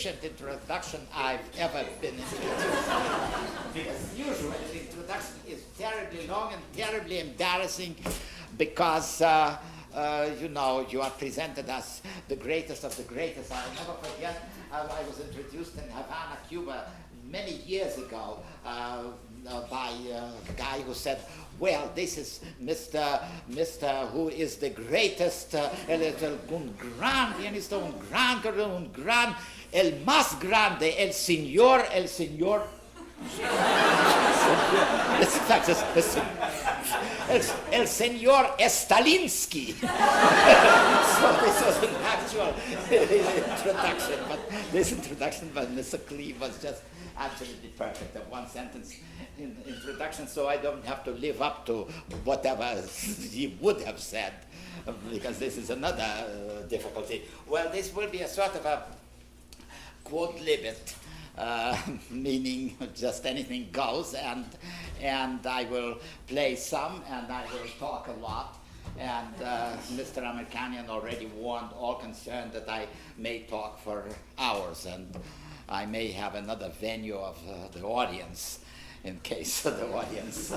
efficient introduction I've ever been introduced. Because usually the introduction is terribly long and terribly embarrassing because, you know, you are presented as the greatest of the greatest. I'll never forget, I was introduced in Havana, Cuba, many years ago by a guy who said, well, this is Mr. who is the greatest, un gran pianista, un gran, el más grande, el señor. El señor Stalinsky. So this was an actual introduction, but this introduction by Mr. Cleve was just absolutely perfect. A one sentence introduction, so I don't have to live up to whatever he would have said, because this is another difficulty. Well, this will be a sort of a quod libet, meaning just anything goes, and I will play some, and I will talk a lot. And Mr. Americanian already warned all concerned that I may talk for hours, and I may have another venue of the audience in case the audience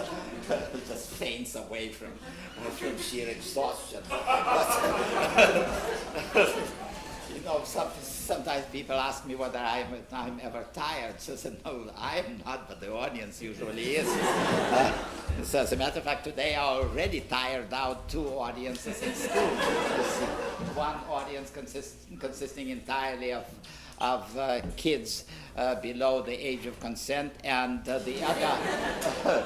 just faints away from sheer exhaustion. But, you know, sometimes people ask me whether I'm ever tired. So I said, no, I'm not, but the audience usually is. So as a matter of fact, today I already tired out two audiences in school. One audience consisting entirely of kids below the age of consent, and the other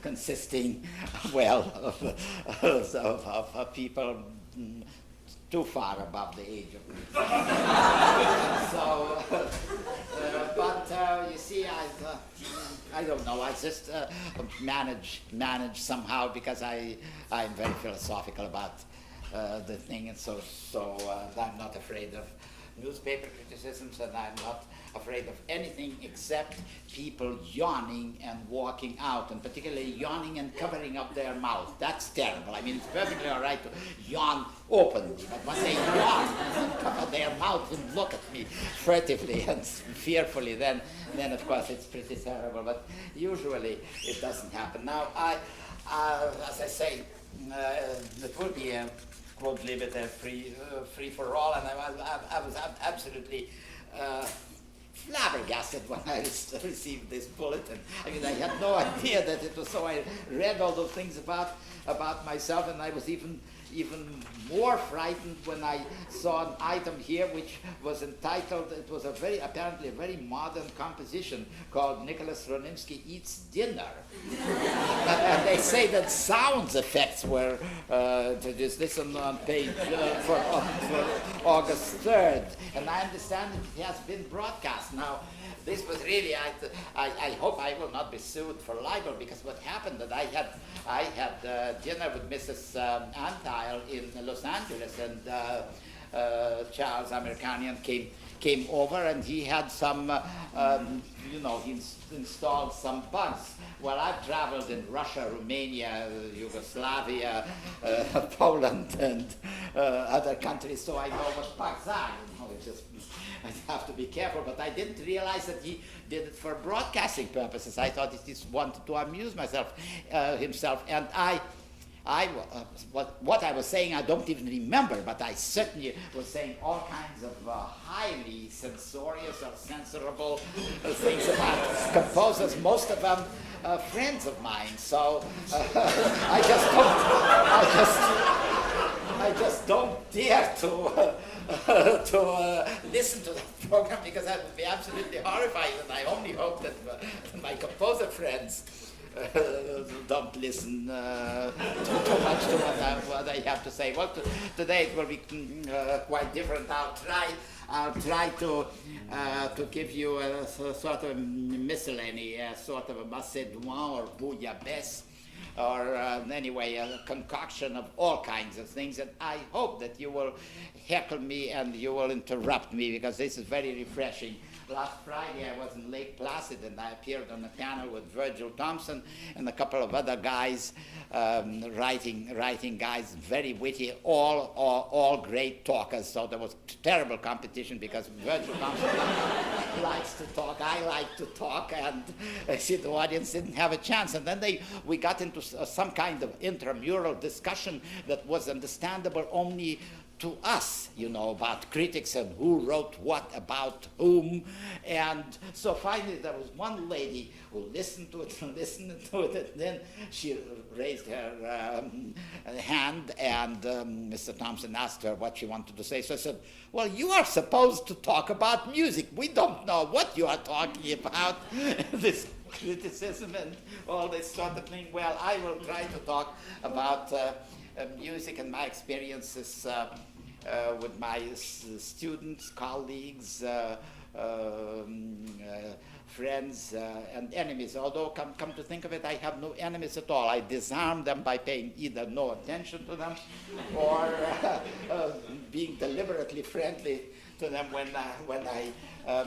consisting, well, of people too far above the age of consent. So, but you see, I don't know. I just manage somehow, because I'm very philosophical about the thing, and so I'm not afraid of newspaper criticisms, and I'm not afraid of anything except people yawning and walking out, and particularly yawning and covering up their mouth. That's terrible. I mean, it's perfectly all right to yawn openly, but when they yawn and cover their mouth and look at me furtively and fearfully, then of course it's pretty terrible. But usually it doesn't happen. Now, as I say, it will be a quote libet, free for all, and I was absolutely flabbergasted when I received this bulletin. I mean, I had no idea that it was so. I read all those things about myself, and I was even more frightened when I saw an item here which was entitled, it was apparently a very modern composition called Nicolas Slonimsky Eats Dinner. And they say that sound effects were introduced. This on page for August 3rd, and I understand it has been broadcast. Now, this was really, I hope I will not be sued for libel, because what happened that I had dinner with Mrs. Antile in Los Angeles, and Charles Americanian came over, and he had some, he installed some bugs. Well, I've traveled in Russia, Romania, Yugoslavia, Poland, and other countries, so I know what bugs are. I have to be careful, but I didn't realize that he did it for broadcasting purposes. I thought he just wanted to amuse himself, and what I was saying I don't even remember, but I certainly was saying all kinds of highly censorious or censorable things about composers, most of them friends of mine. So I just don't dare to listen to the program, because I would be absolutely horrified, and I only hope that my composer friends don't listen too much to what I have to say. Well, today it will be quite different. I'll try to give you a sort of miscellany, sort of a macédoine or bouillabaisse, or anyway, a concoction of all kinds of things. And I hope that you will heckle me and you will interrupt me, because this is very refreshing. Last Friday I was in Lake Placid and I appeared on a panel with Virgil Thompson and a couple of other guys, writing guys, very witty, all great talkers. So there was terrible competition because Virgil Thompson likes to talk, I like to talk, and the audience didn't have a chance. And then we got into some kind of intramural discussion that was understandable only to us, about critics and who wrote what about whom. And so finally there was one lady who listened to it and listened to it, and then she raised her hand, and Mr. Thompson asked her what she wanted to say. So I said, well, you are supposed to talk about music. We don't know what you are talking about. This criticism and all this sort of thing. Well, I will try to talk about music and my experiences with my students, colleagues, friends, and enemies. Although, come to think of it, I have no enemies at all. I disarm them by paying either no attention to them or being deliberately friendly to them when I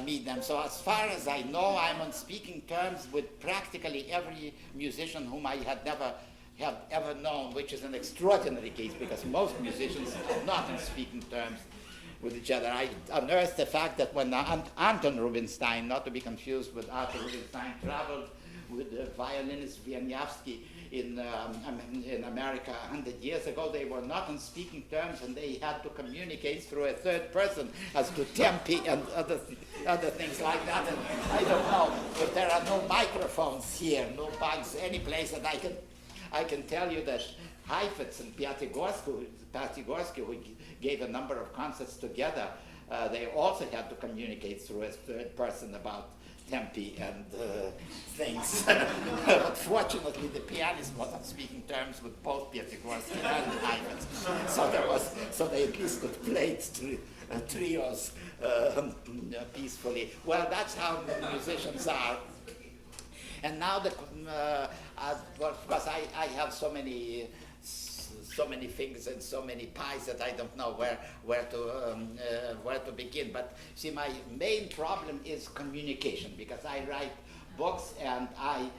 meet them. So as far as I know, I'm on speaking terms with practically every musician whom I had never have ever known, which is an extraordinary case because most musicians are not on speaking terms with each other. I unearthed the fact that when Anton Rubinstein, not to be confused with Arthur Rubinstein, traveled with the violinist Wieniawski in America 100 years ago, they were not on speaking terms and they had to communicate through a third person as to tempi and other things like that. And I don't know if there are no microphones here, no bugs, any place that I can tell you that Heifetz and Piatigorsky, who gave a number of concerts together, they also had to communicate through a third person about tempi and things. But fortunately, the pianist was on speaking terms with both Piatigorsky and Heifetz. So they at least could play trios peacefully. Well, that's how musicians are. And now, of course, I have so many fingers and so many pies that I don't know where to begin. But see, my main problem is communication, because I write books and I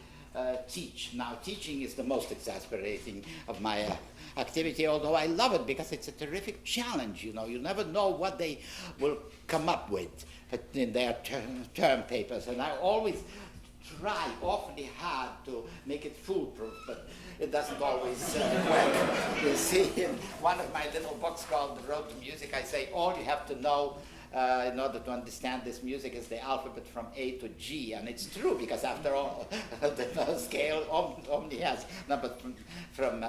teach. Now, teaching is the most exasperating of my activity, although I love it because it's a terrific challenge. You never know what they will come up with in their term papers, and I always try awfully hard to make it foolproof, but it doesn't always work. You see, in one of my little books called The Road to Music, I say all you have to know in order to understand this music is the alphabet from A to G, and it's true because after all, the scale only has numbers from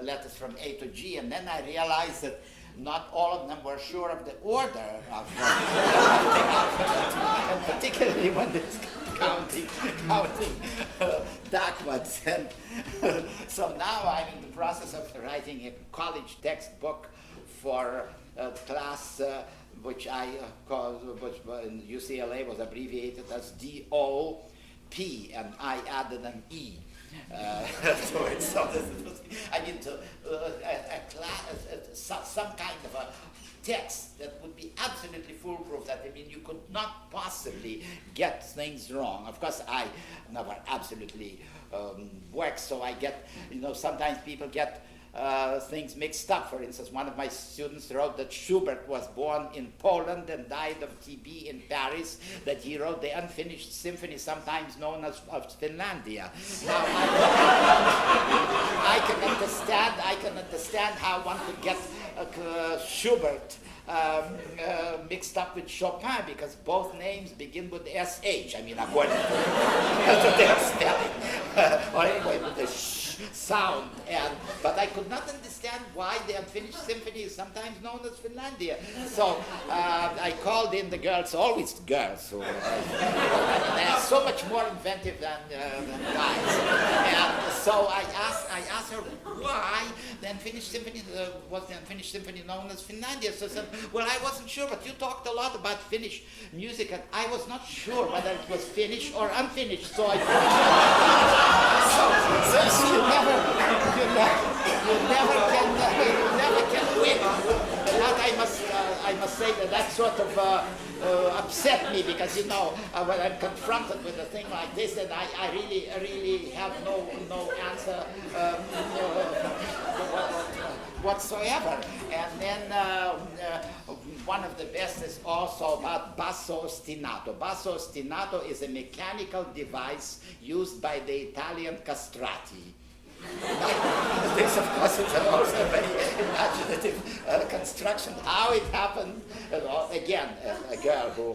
letters from A to G, and then I realized that not all of them were sure of the order of the alphabet, and particularly when it's counting backwards. And so now I'm in the process of writing a college textbook for a class which I call, which in UCLA was abbreviated as DOP, and I added an E. So it's some kind of a text that would be absolutely foolproof, that you could not possibly get things wrong. Of course, I never absolutely work, so I get, sometimes people get things mixed up. For instance, one of my students wrote that Schubert was born in Poland and died of TB in Paris, that he wrote the unfinished symphony, sometimes known as Finlandia. Now, I can understand how one could get Schubert mixed up with Chopin, because both names begin with SH, according to their spelling, or anyway, with the sound. But I could not understand why the unfinished symphony is sometimes known as Finlandia. So I called in the girls, always girls, who they're so much more inventive than guys. And so I asked her why the unfinished symphony was the unfinished symphony known as Finlandia. So I said, well, I wasn't sure, but you talked a lot about Finnish music, and I was not sure whether it was Finnish or unfinished. So I so can win. And that I must say that sort of upset me because when I'm confronted with a thing like this, and I really have no answer whatsoever. And then one of the best is also about basso ostinato. Basso ostinato is a mechanical device used by the Italian castrati. This, of course, is also a very imaginative construction. How it happened, again, a girl who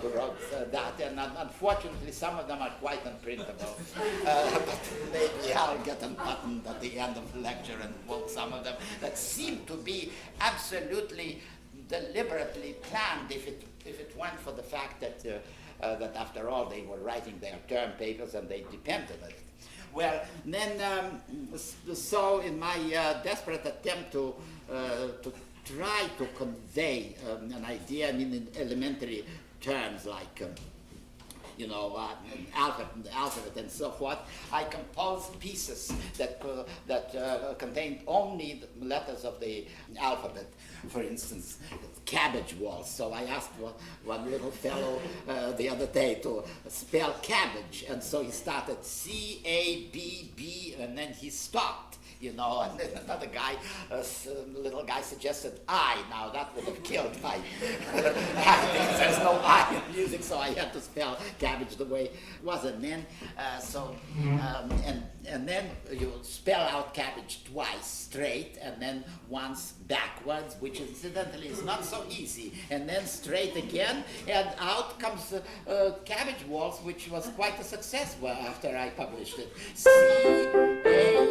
wrote that, and unfortunately some of them are quite unprintable. But maybe I'll get them buttoned at the end of the lecture and quote some of them that seem to be absolutely deliberately planned if it weren't for the fact that after all they were writing their term papers and they depended on it. Well, then, so in my desperate attempt to try to convey an idea in elementary terms like, alphabet and so forth, I composed pieces that contained only the letters of the alphabet. For instance, CABBAGE waltz. So I asked one little fellow the other day to spell cabbage, and so he started C-A-B-B, and then he stopped. And then another guy, little guy suggested I. Now that would have killed my because there's no I in music, so I had to spell cabbage the way it was. And then, and then you spell out cabbage twice straight, and then once backwards, which incidentally is not so easy, and then straight again, and out comes cabbage waltz, which was quite a success after I published it. C-A-B-B-A-G-E,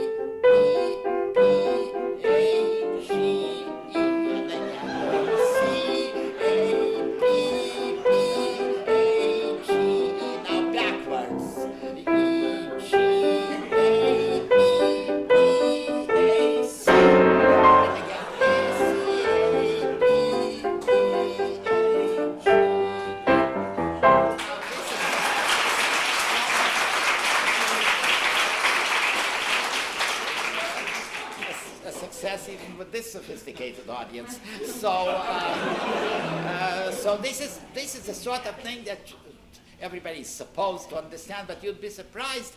and then C-A-B-B-A-G-E, now backwards. E-G-A-B-B-A-C, and again success even with this sophisticated audience. So, so this is the sort of thing that everybody's supposed to understand, but you'd be surprised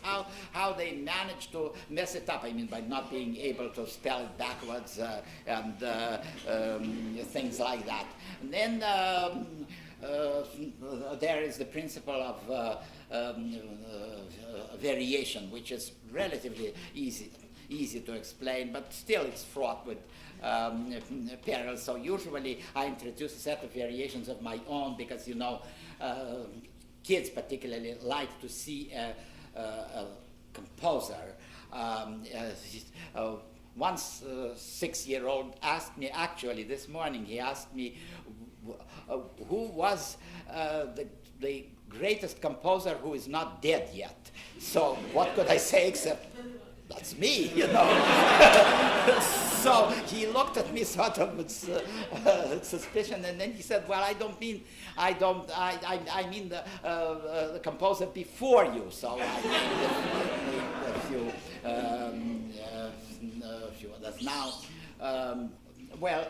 how they manage to mess it up. I mean, by not being able to spell it backwards and things like that. And then there is the principle of variation, which is relatively easy to explain, but still it's fraught with perils. So usually I introduce a set of variations of my own because, kids particularly like to see a composer. Once a 6-year-old asked me, actually this morning, he asked me who was the greatest composer who is not dead yet. So what could I say except, that's me, So he looked at me sort of with suspicion, and then he said, well, I mean the composer before you. So I named a few others. Now, well,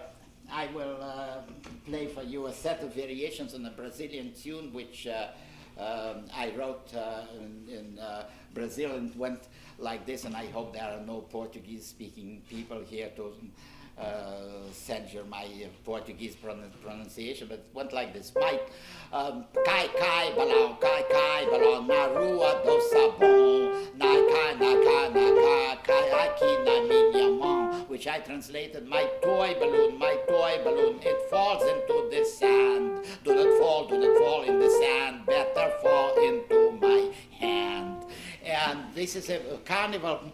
I will play for you a set of variations on a Brazilian tune, which I wrote in Brazil, and went like this, and I hope there are no Portuguese-speaking people here to censure my Portuguese pronunciation, but it went like this. Cai, cai, balão, na rua do sabão, na cai, aqui na minha mão, which I translated, my toy balloon, it falls into the sand. Do not fall in the sand, better fall into my hand. And this is a carnival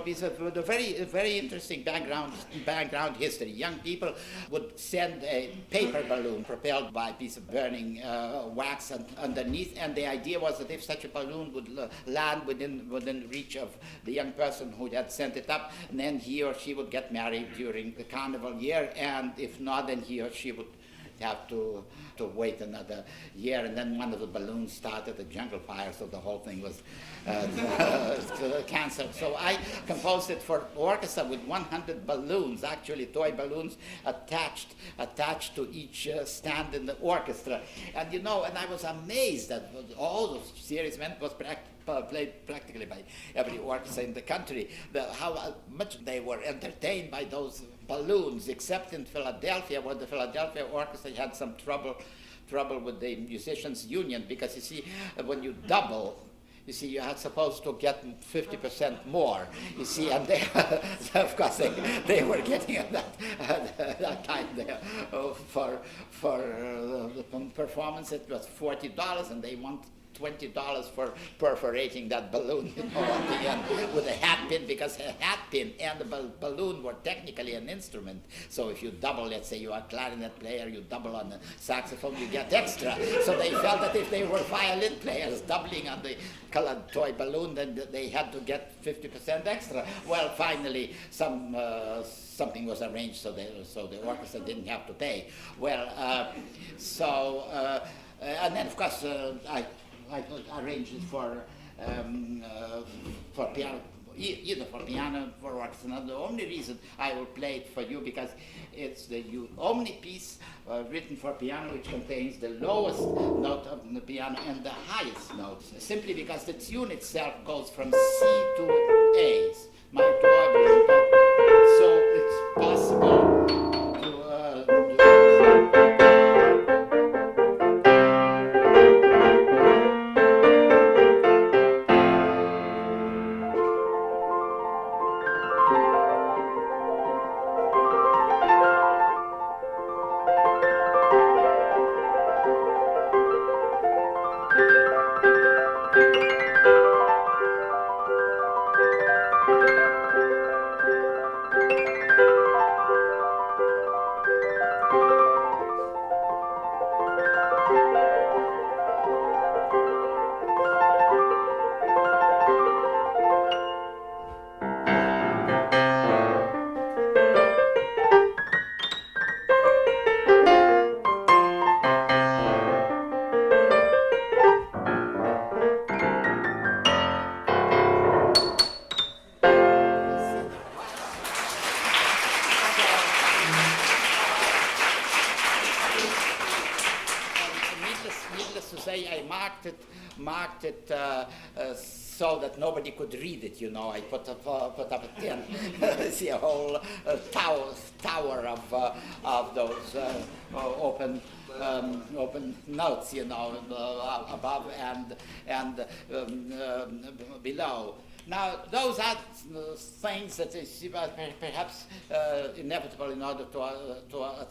piece with a very interesting background history. Young people would send a paper balloon propelled by a piece of burning wax underneath, and the idea was that if such a balloon would land within reach of the young person who had sent it up, then he or she would get married during the carnival year, and if not, then he or she would have to wait another year. And then one of the balloons started a jungle fire, so the whole thing was canceled. So I composed it for orchestra with 100 balloons, actually toy balloons attached to each stand in the orchestra. And and I was amazed that all those series was played practically by every orchestra in the country, how much they were entertained by those balloons, except in Philadelphia, where the Philadelphia Orchestra had some trouble with the musicians' union, because you see, when you double, you are supposed to get 50% more, and they, of course, they were getting at that time there for the performance. It was $40, and they want $20 for perforating that balloon, at the end with a hat pin, because a hat pin and the balloon were technically an instrument. So if you double, let's say you are a clarinet player, you double on the saxophone, you get extra. So they felt that if they were violin players doubling on the colored toy balloon, then they had to get 50% extra. Well, finally, something was arranged so the orchestra didn't have to pay. Well, and then of course I arranged it for piano, either for piano or orchestra. Now, the only reason I will play it for you, because it's the only piece written for piano which contains the lowest note of the piano and the highest notes, simply because the tune itself goes from C to A. So it's possible to marked it so that nobody could read it. I put up a tin, see a whole tower of those open notes, above and below. Now, those are things that is perhaps inevitable in order to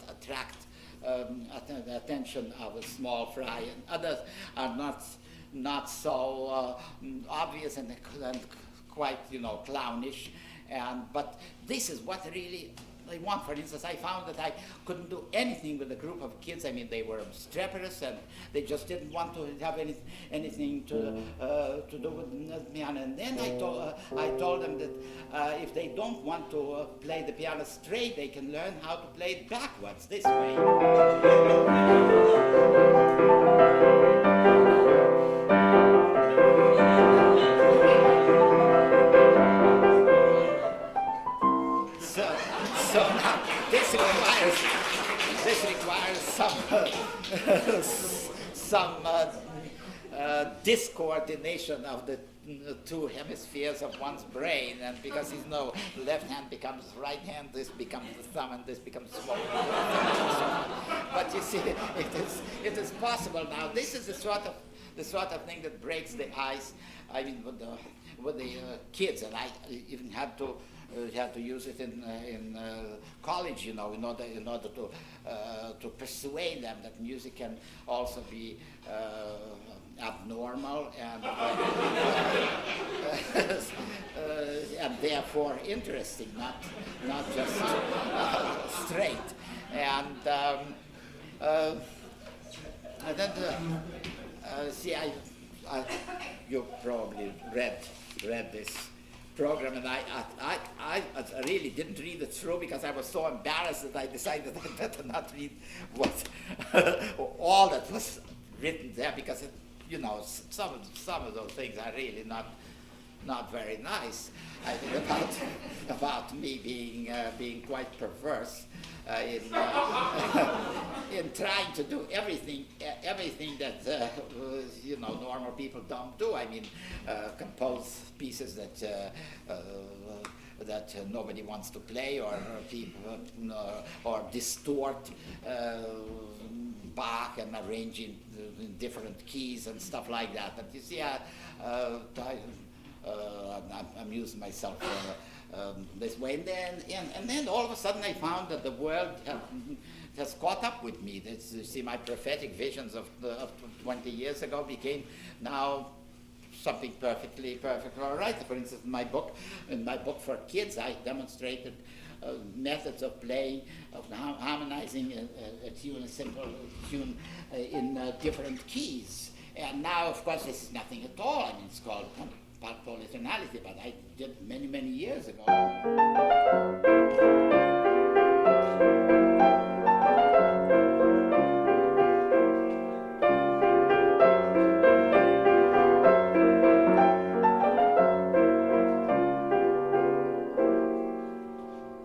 attract the attention of a small fry, and others are not so obvious and quite clownish. But this is what really I want. For instance, I found that I couldn't do anything with a group of kids. I mean, they were obstreperous and they just didn't want to have anything to do with the piano. And then I told them that if they don't want to play the piano straight, they can learn how to play it backwards, this way. So now this requires some discoordination of the two hemispheres of one's brain, and because left hand becomes right hand, this becomes the thumb, and this becomes small. But you see, it is possible now. This is the sort of thing that breaks the ice. I mean, with the kids, and I even had to use it in college, in order to persuade them that music can also be abnormal and therefore interesting, not just straight. And then see, you probably read this program, and I really didn't read it through because I was so embarrassed that I decided I better not read what all that was written there, because it, you know, some of those things are really not very nice. I think about me being quite perverse in trying to do everything that you know, normal people don't do. I mean, compose pieces that nobody wants to play, or people, or distort Bach and arrange in different keys and stuff like that. But you see, I amused myself this way, and then all of a sudden I found that the world has caught up with me. You see, my prophetic visions of 20 years ago became now something perfectly all right. For instance, in my book for kids, I demonstrated methods of playing, of harmonizing a tune, a simple tune in different keys. And now, of course, this is nothing at all. I mean, it's called tonality, but I did many years ago.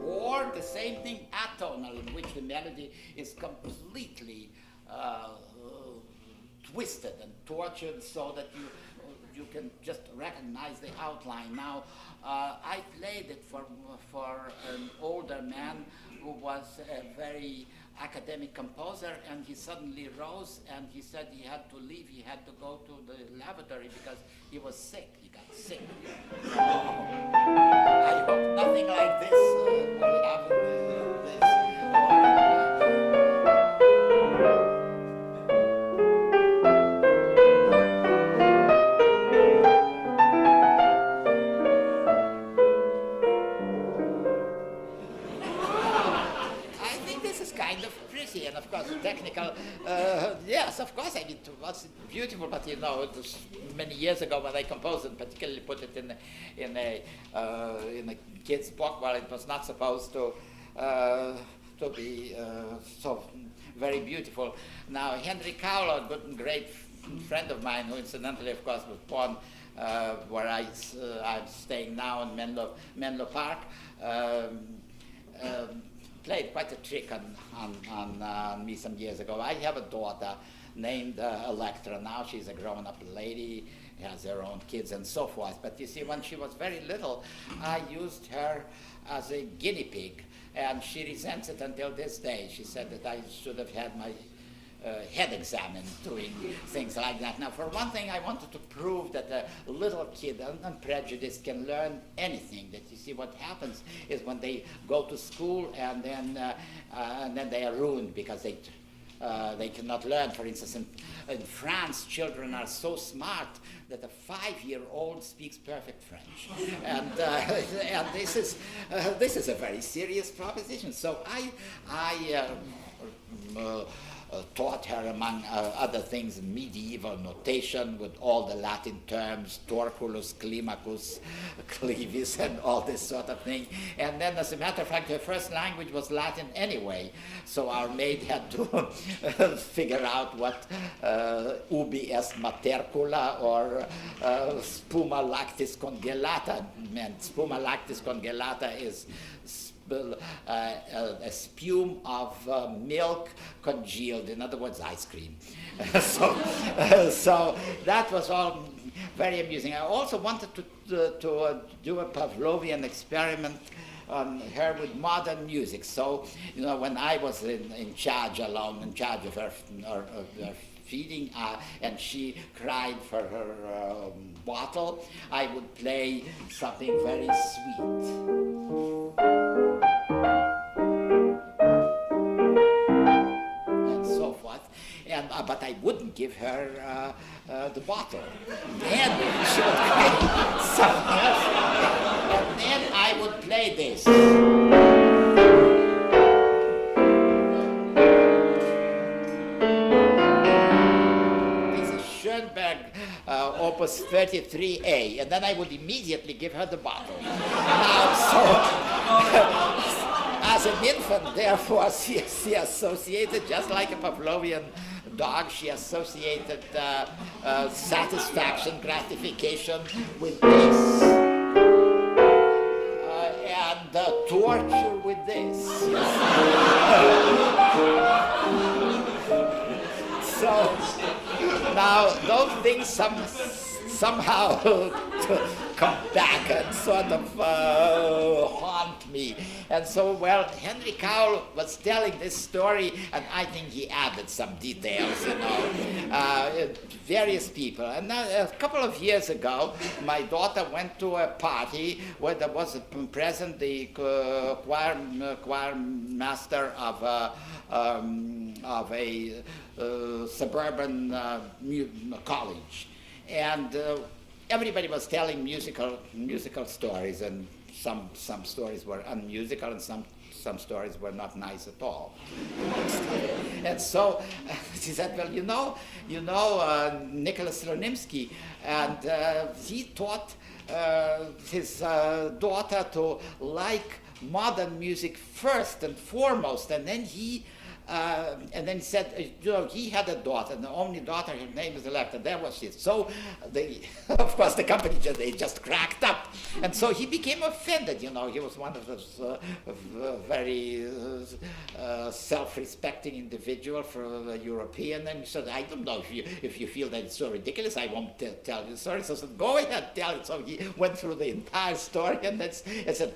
Or the same thing, atonal, in which the melody is completely twisted and tortured so that you can just recognize the outline. Now, I played it for an older man who was a very academic composer, and he suddenly rose and he said he had to leave. He had to go to the lavatory because he was sick. He got sick. I hope nothing like this will happen to this. And of course, technical, yes, of course, I mean, it was beautiful, but you know, it was many years ago when I composed and particularly put it in a kid's book, where it was not supposed to be so very beautiful. Now, Henry Cowler, a good and great friend of mine, who incidentally, of course, was born where I'm staying now in Menlo Park, played quite a trick on me some years ago. I have a daughter named Electra. Now she's a grown-up lady, has her own kids and so forth. But you see, when she was very little, I used her as a guinea pig, and she resents it until this day. She said that I should have had my head examined doing things like that. Now, for one thing, I wanted to prove that a little kid, unprejudiced, can learn anything. That you see, what happens is when they go to school and then they are ruined because they cannot learn. For instance, in France, children are so smart that a 5-year-old speaks perfect French, and this is a very serious proposition. So I taught her, among other things, medieval notation with all the Latin terms, torculus, climacus, clivis, and all this sort of thing. And then, as a matter of fact, her first language was Latin anyway, so our maid had to figure out what ubi est matercula or spuma lactis congelata meant. Spuma lactis congelata is a spume of milk congealed, in other words, ice cream. So that was all very amusing. I also wanted to do a Pavlovian experiment on her with modern music. So, you know, when I was in charge of her feeding, and she cried for her bottle, I would play something very sweet. And so forth. But I wouldn't give her the bottle. Then she would play something else. And then I would play this. Schoenberg Opus 33A, and then I would immediately give her the bottle. As an infant, therefore, she associated, just like a Pavlovian dog, she associated satisfaction, gratification with this, and torture with this. So now those things somehow come back and sort of haunt me. And so, well, Henry Cowell was telling this story, and I think he added some details, various people. And now, a couple of years ago, my daughter went to a party where there was present the choir master of a suburban college. And everybody was telling musical stories, and some stories were unmusical, and some stories were not nice at all. And so she said, well, Nicolas Slonimsky, and he taught his daughter to like modern music first and foremost, and then he said, he had a daughter, and the only daughter, her name is Electra. There was she. So, of course, the company just cracked up. And so he became offended, He was one of those very self-respecting individual for a European. And he said, I don't know if you feel that it's so ridiculous, I won't tell you the story. So I said, go ahead, tell it. So he went through the entire story, and I said,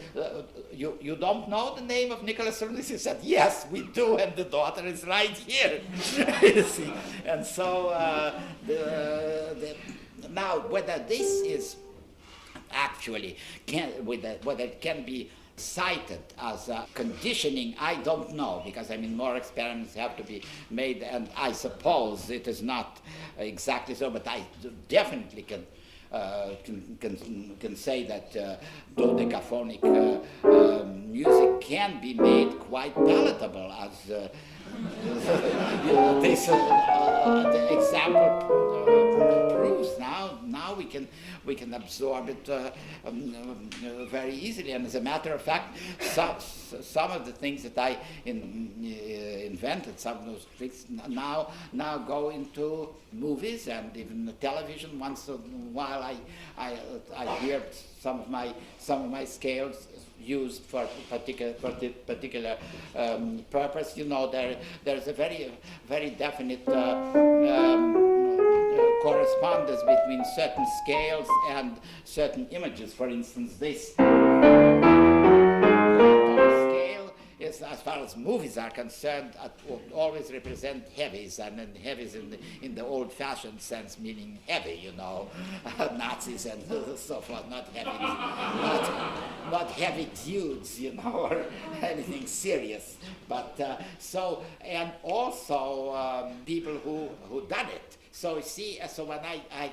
you don't know the name of Nicolas Slonimsky? He said, yes, we do, and the daughter is right here. You see? And so now whether this is actually whether it can be cited as conditioning, I don't know, because more experiments have to be made, and I suppose it is not exactly so, but I definitely can say that dodecaphonic music can be made quite palatable, as this the example proves. Now we can absorb it very easily, and as a matter of fact, some of the things that I invented, some of those tricks now go into movies and even the television. Once in a while, I hear some of my scales used for particular purpose. There's a very definite correspondence between certain scales and certain images. For instance, this scale is, as far as movies are concerned, always represent heavies, and then heavies in the old-fashioned sense, meaning heavy, Nazis and so forth, not heavy dudes, or anything serious. But and also people who done it. So see, so when I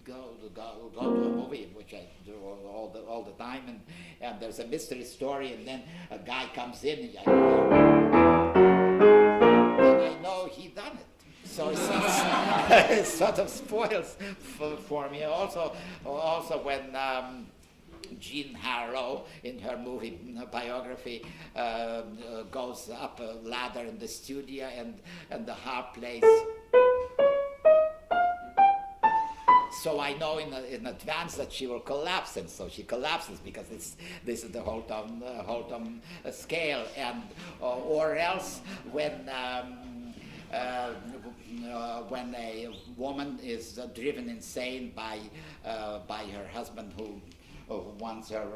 go to a movie, which I do all the time, and there's a mystery story, and then a guy comes in, and I know he done it. So it sort of spoils for me. Also when Jean Harlow, in her movie biography, goes up a ladder in the studio, and the harp plays. So I know in advance that she will collapse, and so she collapses because this is the whole tone scale, and or else when a woman is driven insane by her husband who wants her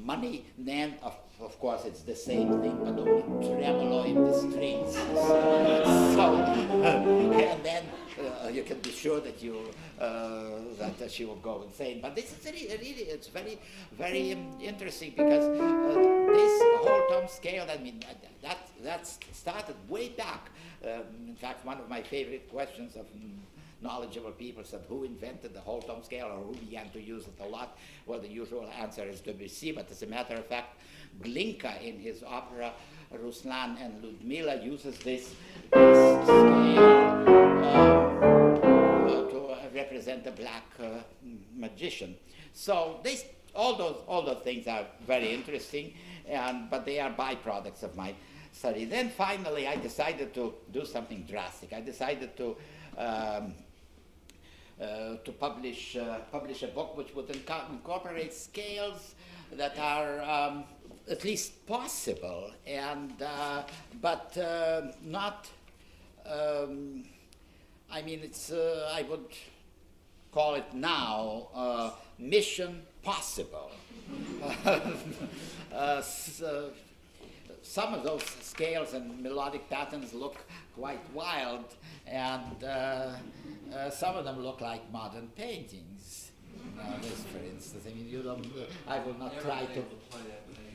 money, then of course it's the same thing, but only tremolo in the strings. And then you can be sure that that she will go insane. But this is really it's very, very interesting, because this whole tone scale, that started way back. In fact, one of my favorite questions of knowledgeable people said, who invented the whole tone scale, or who began to use it a lot? Well, the usual answer is Debussy, but as a matter of fact, Glinka in his opera Ruslan and Ludmila uses this scale than the black magician. So all those things are very interesting, but they are byproducts of my study. Then finally, I decided to do something drastic. I decided to publish a book which would incorporate scales that are at least possible, but not. I mean, it's I would call it now mission possible. Some of those scales and melodic patterns look quite wild, and some of them look like modern paintings. This, for instance, I mean, I will not try to.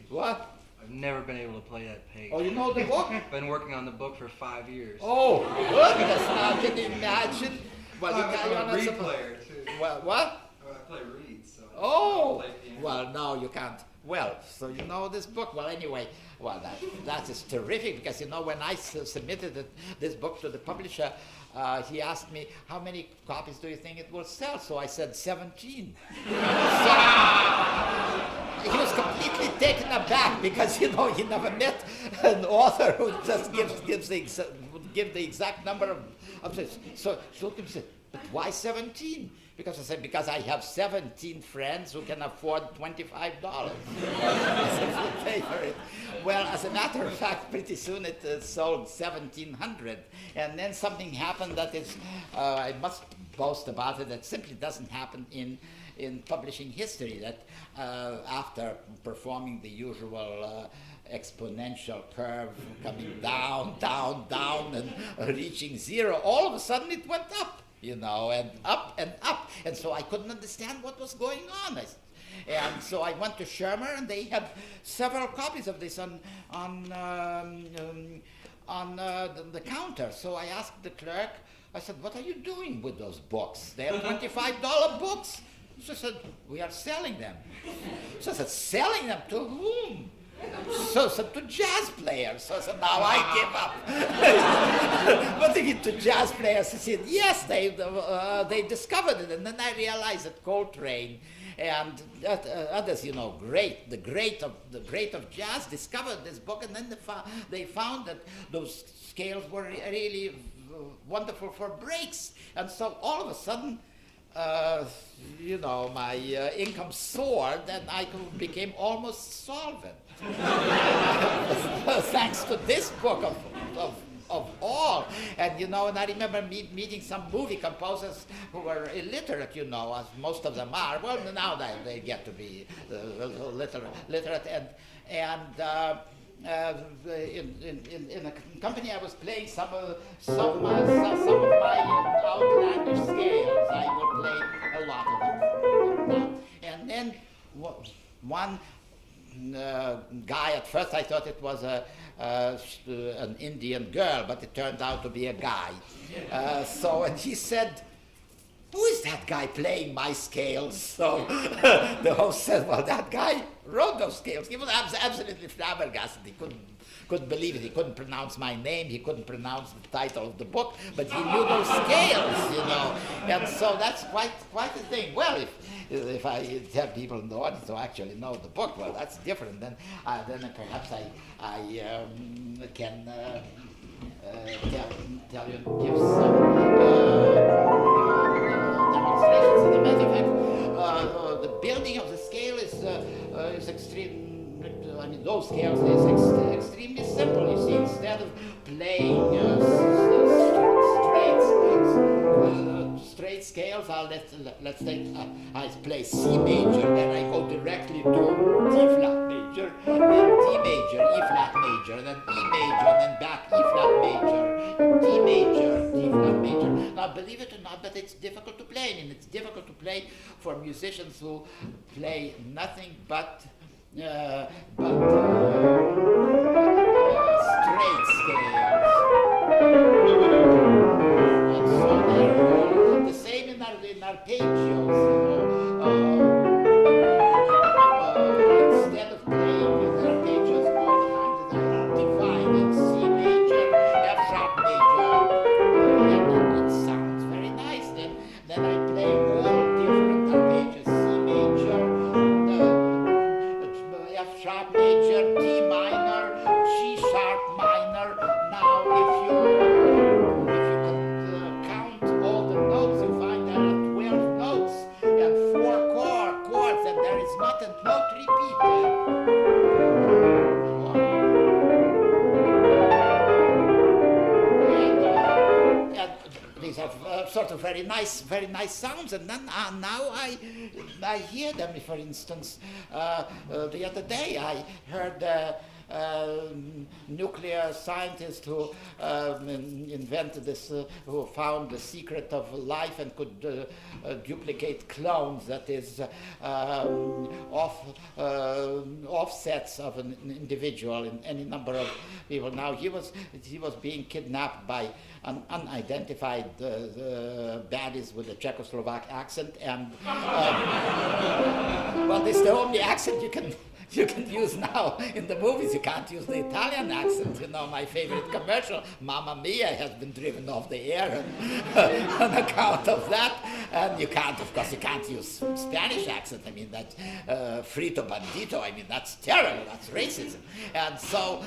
What? I've never been able to play that page. Oh, you know the book? I've been working on the book for 5 years. Oh, goodness! Now, can you imagine? Well, I'm a reed player too. Well, what? I play reeds. So Oh, well, no, you can't. Well, so you know this book. Well, anyway, well, that is terrific, because, you know, when I submitted this book to the publisher, he asked me, how many copies do you think it will sell? So I said 17. So, he was completely taken aback, because, you know, he never met an author who just would give the exact number of things. So he looked at me and said, but why 17? Because I said, because I have 17 friends who can afford $25. I said, we'll pay for it. Well, as a matter of fact, pretty soon it sold 1,700. And then something happened that is, I must boast about it, that simply doesn't happen in publishing history, that after performing the usual exponential curve coming down, down, down, and reaching zero, all of a sudden it went up. You know, and up and up. And so I couldn't understand what was going on. And so I went to Schirmer, and they had several copies of this on the counter. So I asked the clerk, I said, what are you doing with those books? They are $25 books. She said, we are selling them. So I said, selling them to whom? So to jazz players. So now I give up. What do you mean to jazz players? He said, yes, they discovered it. And then I realized that Coltrane and others, you know, the great of jazz discovered this book, and then they found that those scales were really wonderful for breaks. And so all of a sudden, you know, my income soared, and I became almost solvent. Thanks to this book of all. And, you know, and I remember meeting some movie composers who were illiterate, you know, as most of them are. Well, now they get to be literate. And in a company I was playing some of my outlandish scales. I would play a lot of them. And then one guy, at first I thought it was an Indian girl, but it turned out to be a guy. And he said, who is that guy playing my scales? So the host said, well, that guy wrote those scales. He was absolutely flabbergasted. He couldn't believe it. He couldn't pronounce my name. He couldn't pronounce the title of the book, but he knew those scales, you know. And so that's quite a thing. Well, if I tell people in the audience who actually know the book, well, that's different. Then perhaps I can tell you, give some demonstrations. As a matter of fact, the building of the scale is extreme. I mean, those scales is extremely simple. You see, instead of playing straight scales, let's take, I play C major, then I go directly to D flat major, then D major, E flat major, then E major, then back E flat major, D major, D flat major. Now, believe it or not, but it's difficult to play. I mean, it's difficult to play for musicians who play nothing but straight scales. And so they're the same in arpeggios, you know. Instead of playing arpeggios all the time, I divide in C major, F sharp major, and it sounds very nice. Then I play very nice sounds. And then now I hear them. For instance, the other day I heard nuclear scientist who invented this, who found the secret of life and could duplicate clones, that is offsets of an individual in any number of people. Now he was being kidnapped by an unidentified baddies with a Czechoslovak accent, and well, this is the only accent you can use now in the movies. You can't use the Italian accent. You know, my favorite commercial, Mamma Mia, has been driven off the air on account of that. And you can't, of course, you can't use Spanish accent. I mean, that's frito bandito. I mean, that's terrible. That's racism. And so,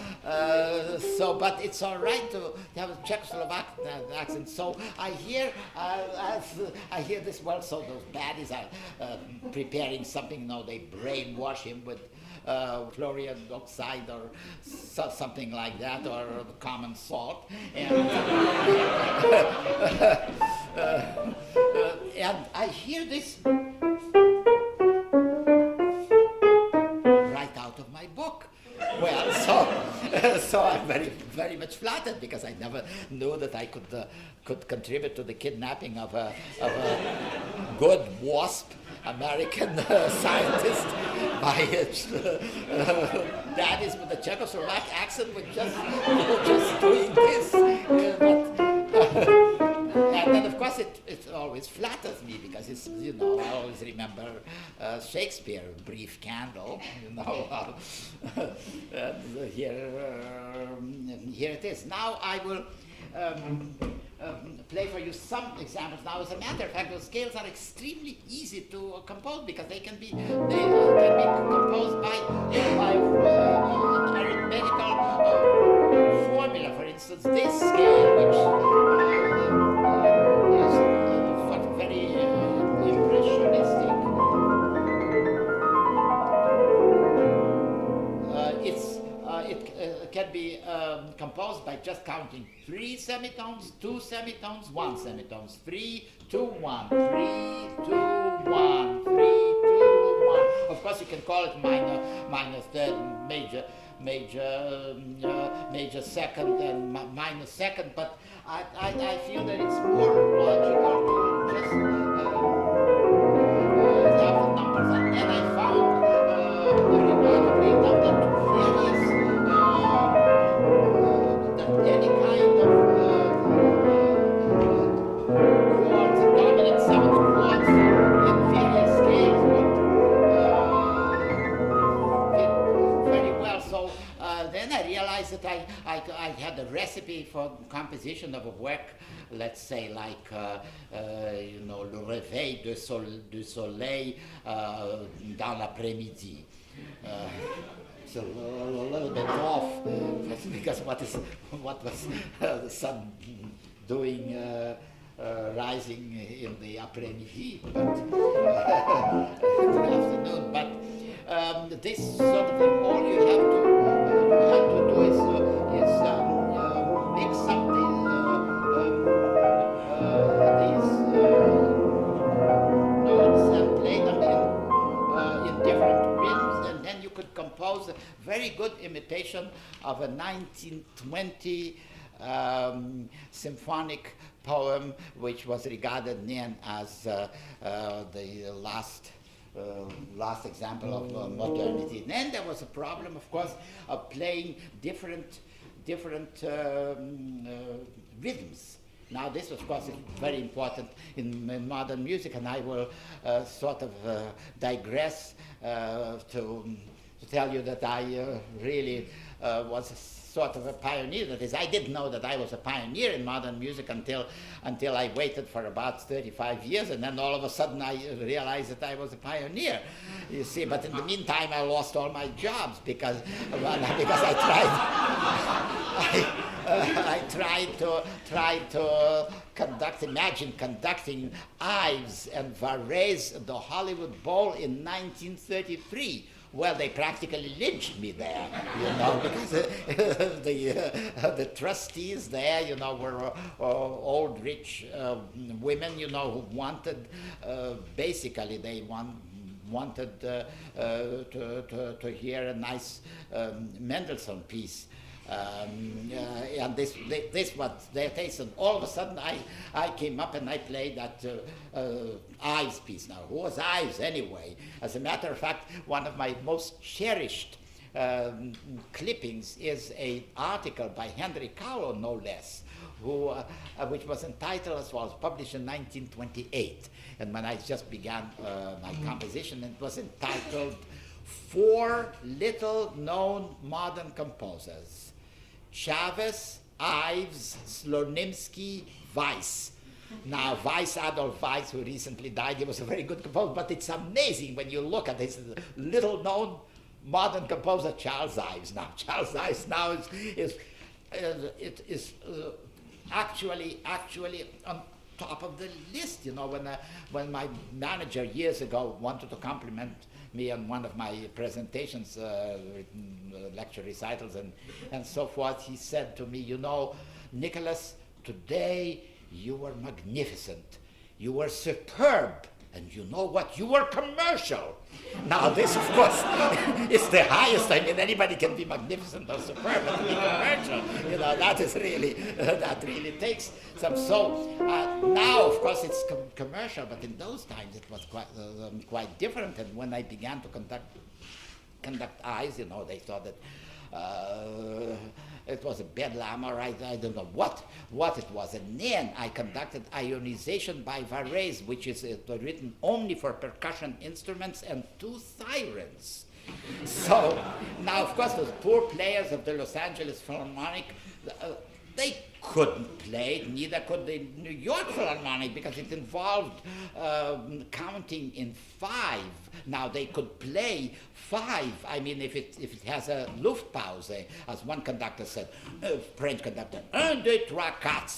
but it's all right to have a Czechoslovak accent. So I hear this. Well, so those baddies are preparing something. You know, they brainwash him with fluoride oxide or something like that, or common salt, and and I hear this right out of my book. Well, so I'm very much flattered, because I never knew that I could contribute to the kidnapping of a good WASP American scientist by daddies with a Czechoslovak accent with just doing this. And then, of course, it always flatters me, because it's, you know, I always remember Shakespeare, Brief Candle, you know. And here it is. Now I will play for you some examples. Now, as a matter of fact, those scales are extremely easy to compose, because they can be composed by arithmetical formula. For instance, this scale, which is sort of very impressionistic. It can be composed by just counting 3 semitones, 2 semitones, 1 semitones, 3, 2, 1, 3, 2, 1, 3, 2, 1. Of course, you can call it minor third, major second, and minor second, but I feel that it's more logical to just have the numbers. And then I found remarkably enough that any kind of chords, dominant seventh chords in various scales would fit very well. So then I realized that I had a recipe for composition of a work, let's say, like you know, Le Réveil du Soleil dans l'après-midi. It's a little bit off, because what was the sun doing rising in the après-midi, but in the afternoon. But this sort of thing, all you have to do is mix up these notes and play them in different rhythms, and then you could compose a very good imitation of a 1920 symphonic poem, which was regarded then as the last example of modernity. Then there was a problem, of course, of playing different rhythms. Now, this, of course, is very important in modern music, and I will sort of digress to tell you that I really was sort of a pioneer. That is, I didn't know that I was a pioneer in modern music until I waited for about 35 years, and then all of a sudden I realized that I was a pioneer. You see, but in the meantime I lost all my jobs because I tried to imagine conducting Ives and Varese at the Hollywood Bowl in 1933. Well, they practically lynched me there, because the trustees there, were old rich women, who wanted, basically they wanted to hear a nice Mendelssohn piece. And this was their taste, and all of a sudden I came up and I played that Ives piece. Now, who was Ives anyway? As a matter of fact, one of my most cherished clippings is an article by Henry Cowell, no less, which was entitled, as was published in 1928. And when I just began my composition, it was entitled Four Little Known Modern Composers: Chavez, Ives, Slonimsky, Weiss. Now, Weiss, Adolf Weiss, who recently died, he was a very good composer, but it's amazing when you look at this little-known modern composer, Charles Ives. Now, Charles Ives now is actually on top of the list. When my manager years ago wanted to compliment me on one of my presentations, lecture recitals and so forth, he said to me, Nicholas, today you were magnificent, you were superb, and you know what, you were commercial. Now this, of course, is the highest. I mean, anybody can be magnificent or superb, but to be commercial, that is really, that really takes some. So now, of course, it's commercial, but in those times it was quite different. And when I began to conduct eyes, they thought that it was a bedlam, or I don't know what it was. And then I conducted Ionization by Varese, which is written only for percussion instruments and two sirens. So now, of course, those poor players of the Los Angeles Philharmonic, they couldn't play, neither could the New York Philharmonic, because it involved counting in five. Now, they could play five. I mean, if it has a Luftpause, as one conductor said, French conductor, 1, 2, 3, 4, 5,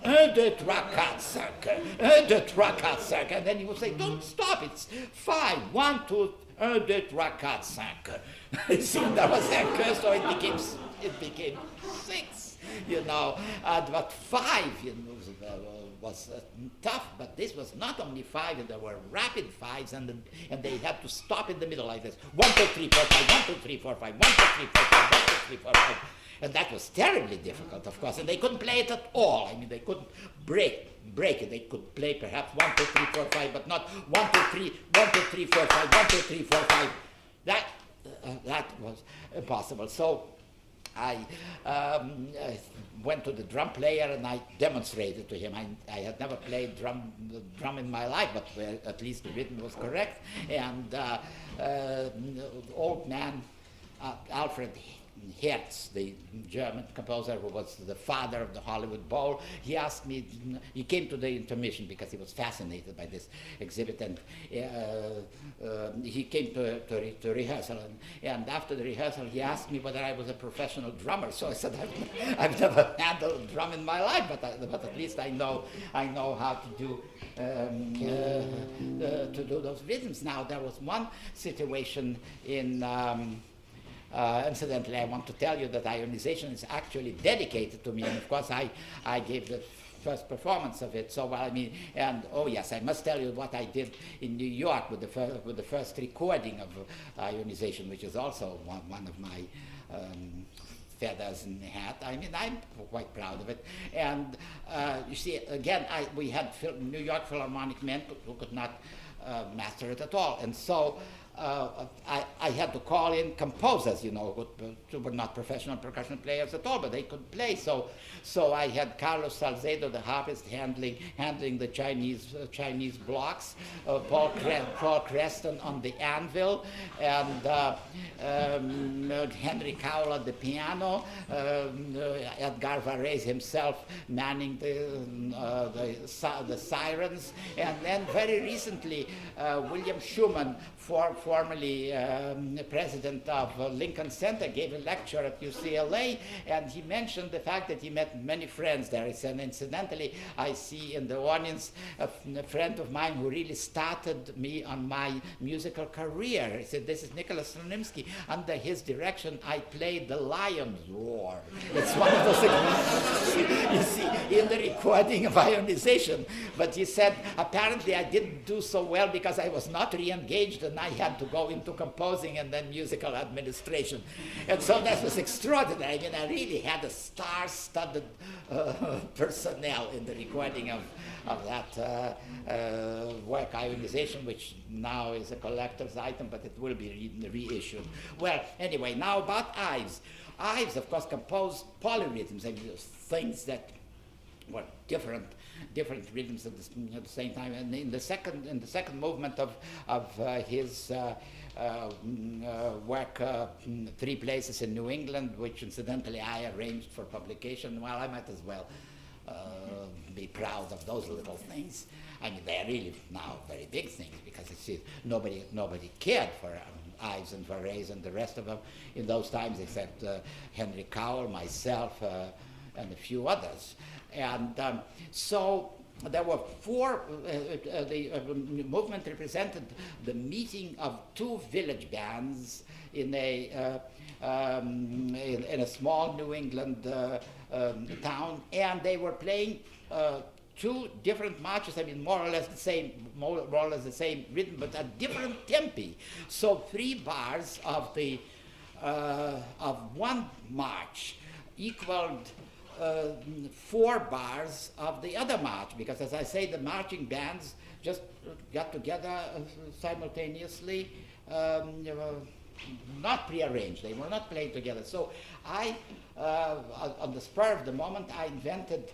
1, 2, 3, 4, 5, 1, 2, 3, 4, 5, and then he would say, don't stop, it's 5, 1, 2, 1, 2, 3, 4, 5. So that was their curse, so it became 6. But 5, was tough. But this was not only 5; and there were rapid 5s, and they had to stop in the middle like this: 1, 2, 3, 4, 5, 1, 2, 3, 4, 5, 1, 2, 3, 4, 5, 1, 2, 3, 4, 5. And that was terribly difficult, of course. And they couldn't play it at all. I mean, they couldn't break it. They could play perhaps 1, 2, 3, 4, 5, but not 1, 2, 3, 1, 2, 3, 4, 5, 1, 2, 3, 4, 5. That was impossible. So I went to the drum player and I demonstrated to him. I had never played drum in my life, but at least the rhythm was correct. And the old man, Alfred Herz, the German composer who was the father of the Hollywood Bowl, he asked me, he came to the intermission because he was fascinated by this exhibit, and he came to rehearsal, and after the rehearsal he asked me whether I was a professional drummer. So I said, I've never handled a drum in my life, but at least I know how to do those rhythms. Now, there was one situation in incidentally, I want to tell you that Ionization is actually dedicated to me, and of course I gave the first performance of it. So, oh yes, I must tell you what I did in New York with the first recording of Ionization, which is also one of my feathers in the hat. I mean, I'm quite proud of it. And you see, again, we had New York Philharmonic men who could not master it at all, and so I had to call in composers, who were not professional percussion players at all, but they could play. So I had Carlos Salcedo, the harpist, handling the Chinese blocks, Paul Creston on the anvil, and Henry Cowell on the piano, piano, Edgar Varese himself manning the sirens, and then very recently William Schumann, formerly president of Lincoln Center, gave a lecture at UCLA, and he mentioned the fact that he met many friends there. He said, incidentally, I see in the audience a friend of mine who really started me on my musical career. He said, this is Nicolas Slonimsky. Under his direction, I played The Lion's Roar. It's one of those things you see in the recording of ionization. But he said, apparently I didn't do so well because I was not re-engaged and I had to go into composing and then musical administration. And so that was extraordinary. I mean, I really had a star-studded personnel in the recording of that work, ionization, which now is a collector's item, but it will be reissued. Well, anyway, now about Ives. Ives, of course, composed polyrhythms, and things that were different rhythms at the same time. And in the second movement of his work, Three Places in New England, which incidentally I arranged for publication, well, I might as well be proud of those little things. I mean, they're really now very big things because you see, nobody cared for Ives and Varese and the rest of them in those times, except Henry Cowell, myself, and a few others. And so there were four. The movement represented the meeting of two village bands in a small New England town, and they were playing two different marches. I mean, more or less the same rhythm, but at different tempi. So 3 bars of the of one march equaled 4 bars of the other march, because as I say, the marching bands just got together simultaneously, not prearranged. They were not playing together. So I, on the spur of the moment, I invented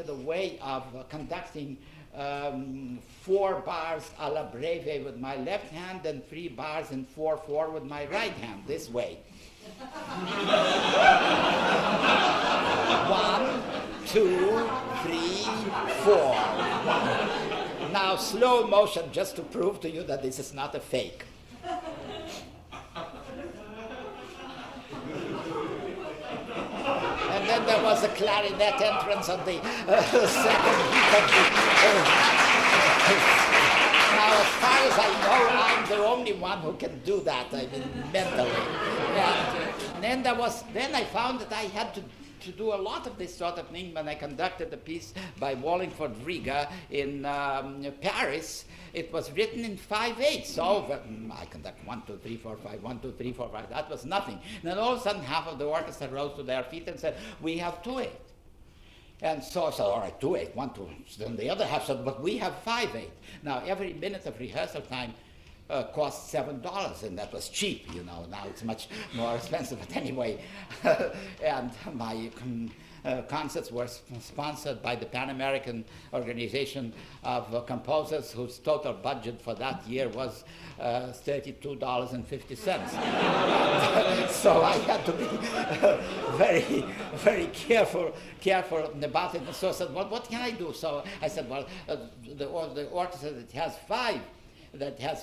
a way of conducting 4 bars a la breve with my left hand and 3 bars in 4/4 with my right hand, this way. 1, 2, 3, 4. Now slow motion, just to prove to you that this is not a fake. And then there was a clarinet entrance on the second beat of the... Now, as far as I know, I'm the only one who can do that, I mean, mentally. And then I found that I had to do a lot of this sort of thing when I conducted a piece by Wallingford Riga in Paris. It was written in 5/8, so I conduct 1, 2, 3, 4, 5, 1, 2, 3, 4, 5. That was nothing. Then all of a sudden, half of the orchestra rose to their feet and said, "We have 2/8." And so I said, "All right, 2/8, 1, 2." Then the other half said, "But we have 5/8." Now, every minute of rehearsal time cost $7, and that was cheap, you know. Now it's much more expensive, but anyway. And my concerts were sponsored by the Pan American Organization of Composers, whose total budget for that year was $32.50. So I had to be very, very careful about it. And so I said, "Well, what can I do?" So I said, "Well, the orchestra that has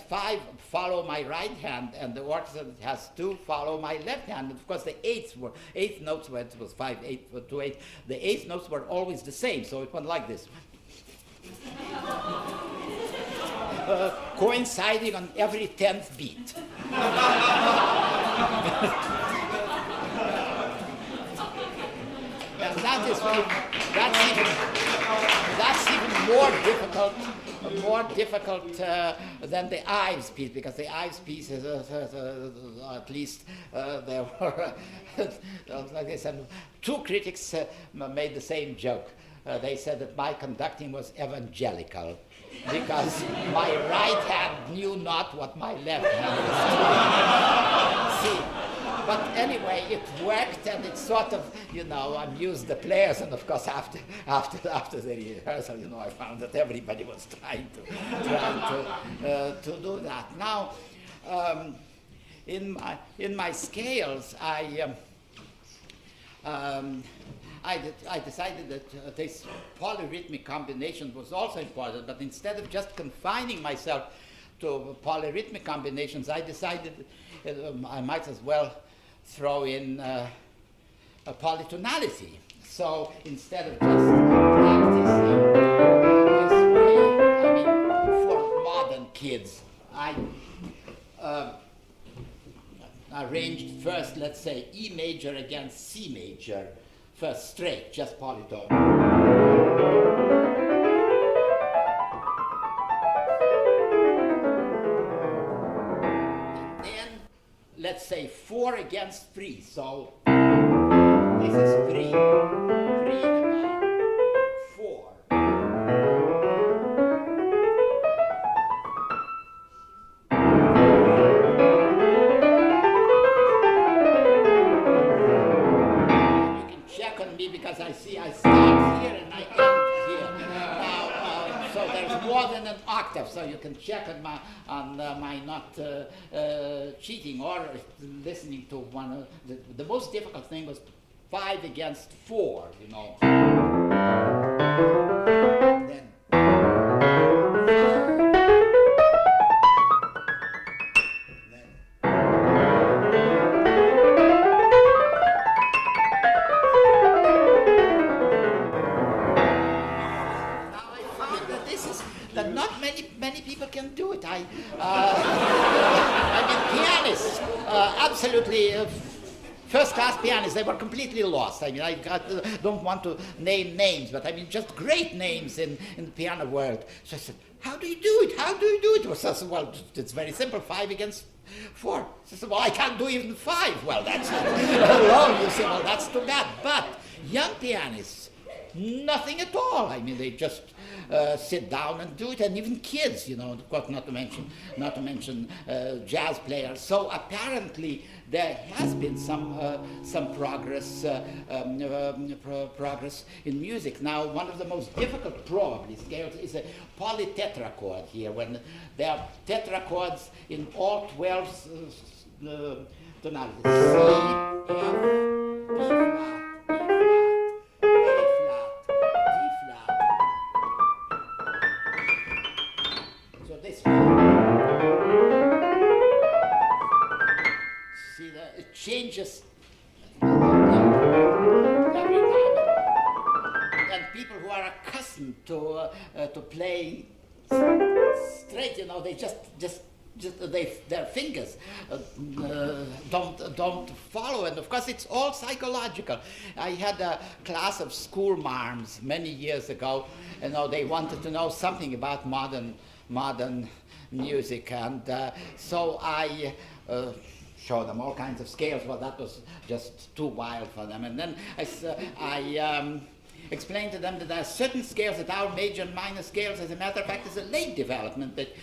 5 follow my right hand, and the orchestra that has 2 follow my left hand." And of course, the eighth notes, where it was 5, 8, 2, 8, the eighth notes were always the same, so it went like this. Coinciding on every 10th beat. And that's even more difficult than the Ives piece, because the Ives piece is at least there were, like I said, 2 critics made the same joke. They said that my conducting was evangelical, because my right hand knew not what my left hand was doing. See, but anyway, it worked, and it sort of, amused the players. And of course, after the rehearsal, I found that everybody was trying to do that. Now, in my scales, I I decided that this polyrhythmic combination was also important, but instead of just confining myself to polyrhythmic combinations, I decided I might as well throw in a polytonality. So instead of just practicing this way, I mean, for modern kids, I arranged first, let's say, E major against C major, first straight, just polytone. And then, let's say, 4 against 3, so this is 3 and about 4. Because I see I start here and I end here. Now, so there's more than an octave, so you can check on my not cheating or listening to one. The most difficult thing was 5 against 4, you know. Then. Can do it. I mean, pianists, absolutely first-class pianists, they were completely lost. I mean, I don't want to name names, but I mean, just great names in the piano world. So I said, how do you do it? How do you do it? Well, so I said, well, it's very simple, 5 against 4. So I said, well, I can't do even 5. Well, that's alone. You say, well, that's too bad. But young pianists, nothing at all. I mean, they just sit down and do it, and even kids, you know, of course, not to mention jazz players. So apparently there has been some progress progress in music. Now, one of the most difficult probably scales is a polytetrachord here, when there are tetrachords in all 12 tonalities. C, F, B flat. It changes every time, and people who are accustomed to playing straight, you know, they just their fingers don't follow, and of course it's all psychological. I had a class of school marms many years ago, you know, they wanted to know something about modern music, and so I show them all kinds of scales. Well, that was just too wild for them. And then I explained to them that there are certain scales that are major and minor scales. As a matter of fact, it's a late development that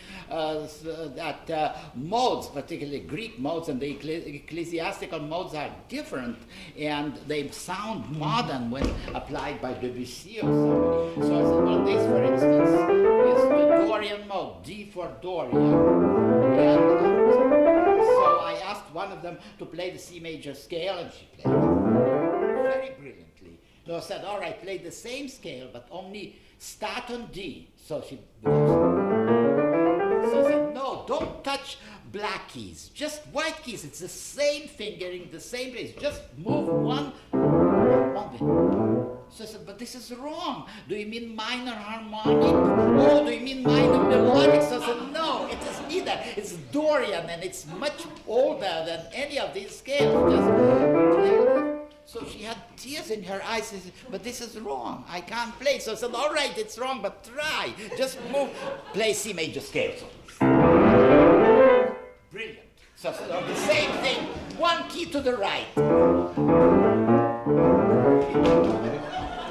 modes, particularly Greek modes and the ecclesiastical modes, are different, and they sound modern when applied by Debussy or somebody. So I said, well, this, for instance, is the Dorian mode, D for Dorian. And so I asked one of them to play the C major scale, and she played it very brilliantly. So I said, all right, play the same scale, but only start on D. So she so I said, no, don't touch black keys, just white keys. It's the same fingering, the same place. Just move one bit. So I said, but this is wrong. Do you mean minor harmonic? Or do you mean minor melodic? So I said, no, it is neither. It's Dorian, and it's much older than any of these scales. So she had tears in her eyes. She said, but this is wrong. I can't play. So I said, all right, it's wrong, but try. Just move. Play C major scale. Brilliant. So the same thing, one key to the right.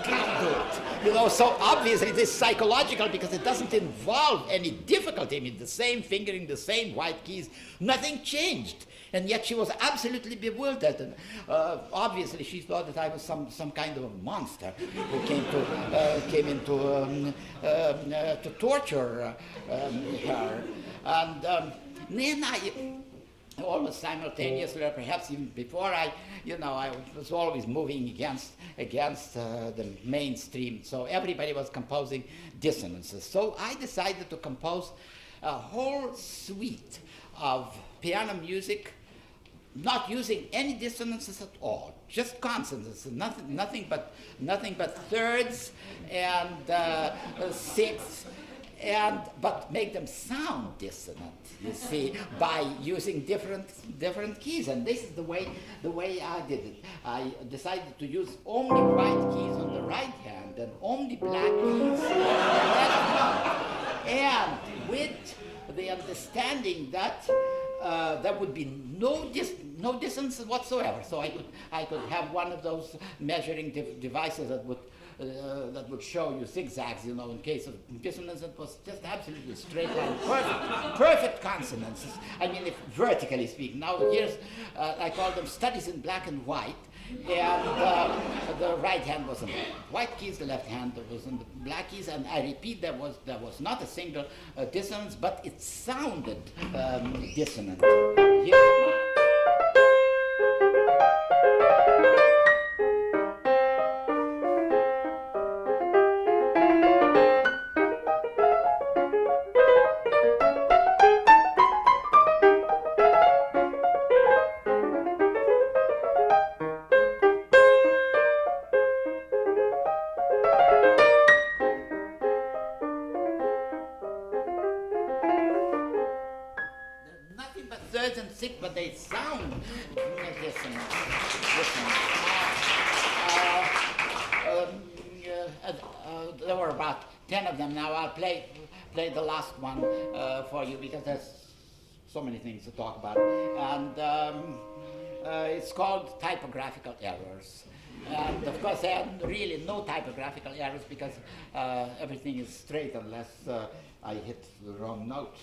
Can't do it. You know, so obviously it is psychological because it doesn't involve any difficulty. I mean, the same fingering, the same white keys, nothing changed. And yet she was absolutely bewildered. And obviously she thought that I was some kind of a monster who came in to torture her. And then almost simultaneously, or perhaps even before I was always moving against the mainstream. So everybody was composing dissonances. So I decided to compose a whole suite of piano music, not using any dissonances at all, just consonances, nothing but thirds and sixths, but make them sound dissonant, you see, by using different keys. And this is the way I did it. I decided to use only white keys on the right hand and only black keys on the left hand, and with the understanding that there would be no dissonance whatsoever. So I could have one of those measuring devices that would show you zigzags, in case of dissonance. It was just absolutely straight line, perfect consonances. I mean, if vertically speaking. Now here's, I call them studies in black and white, and the right hand was on the white keys, the left hand was on the black keys, and I repeat, there was not a single dissonance, but it sounded dissonant. Here's but they sound dissonant. There were about 10 of them. Now I'll play the last one for you, because there's so many things to talk about. And it's called typographical errors. And of course there are really no typographical errors, because everything is straight unless I hit the wrong note.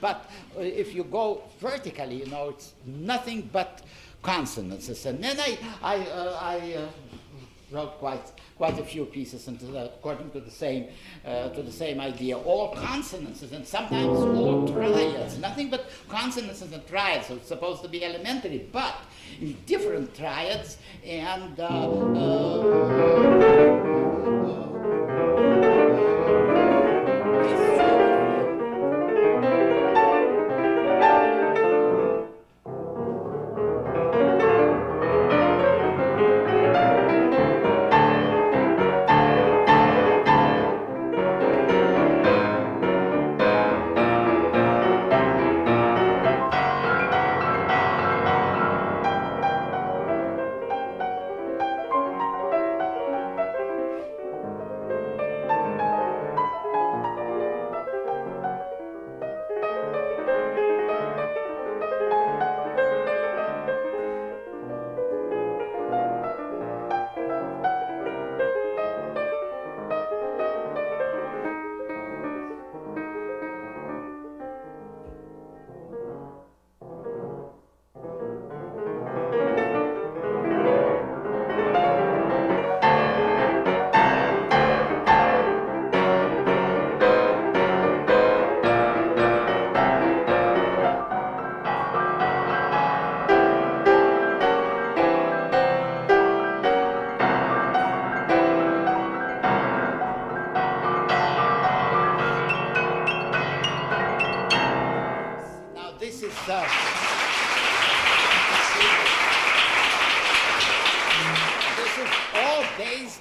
But if you go vertically, it's nothing but consonances. And then I wrote quite a few pieces according to the same idea. All consonances and sometimes all triads. Nothing but consonances and triads. So it's supposed to be elementary, but in different triads and.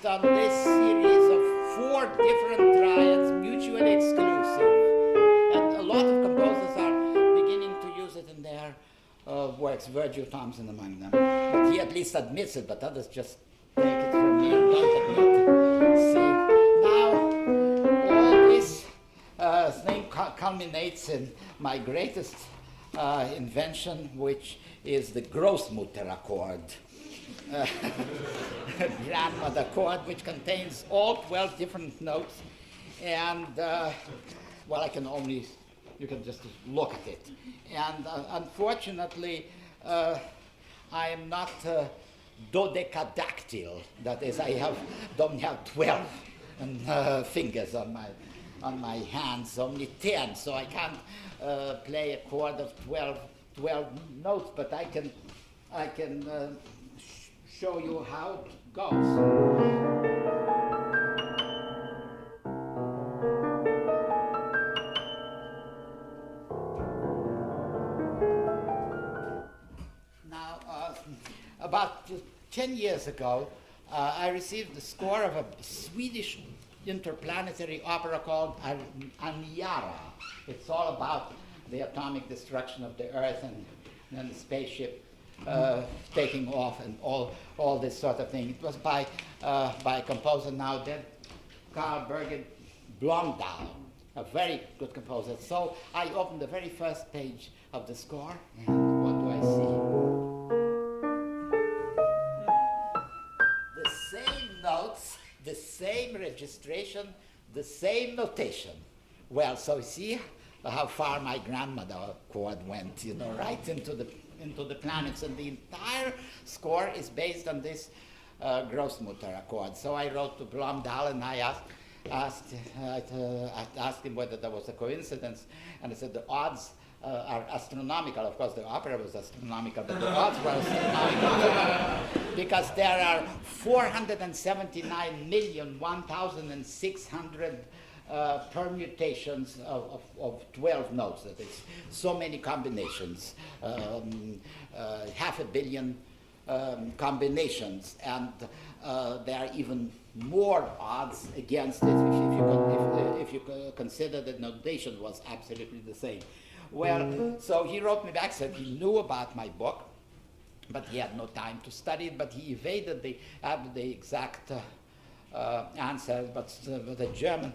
On this series of 4 different triads, mutually exclusive. And a lot of composers are beginning to use it in their works, Virgil Thomson among them. But he at least admits it, but others just take it from me and don't admit it. See, now all this thing culminates in my greatest invention, which is the Großmutterakkord. Grandmother chord, which contains all 12 different notes, and well, you can just look at it. And unfortunately, I am not dodecadactyl. That is, don't have 12 fingers on my hands, only 10. So I can't play a chord of 12 notes, but I can show you how it goes. Now, about 10 years ago, I received the score of a Swedish interplanetary opera called Aniara. It's all about the atomic destruction of the Earth and the spaceship taking off and all this sort of thing. It was by a composer now dead, Carl Birgit Blomdahl, a very good composer. So I opened the very first page of the score, and what do I see? The same notes, the same registration, the same notation. Well, so see how far my grandmother chord went, right into the planets, and the entire score is based on this Großmutterakkord. So I wrote to Blomdahl, and I asked him whether there was a coincidence, and I said the odds are astronomical. Of course, the opera was astronomical, but the odds were astronomical because there are 479,001,600 permutations of 12 notes. That is so many combinations, 500 million combinations, and there are even more odds against it if you consider that notation was absolutely the same. Well, so he wrote me back, said he knew about my book, but he had no time to study it, but he evaded the exact answer, but a German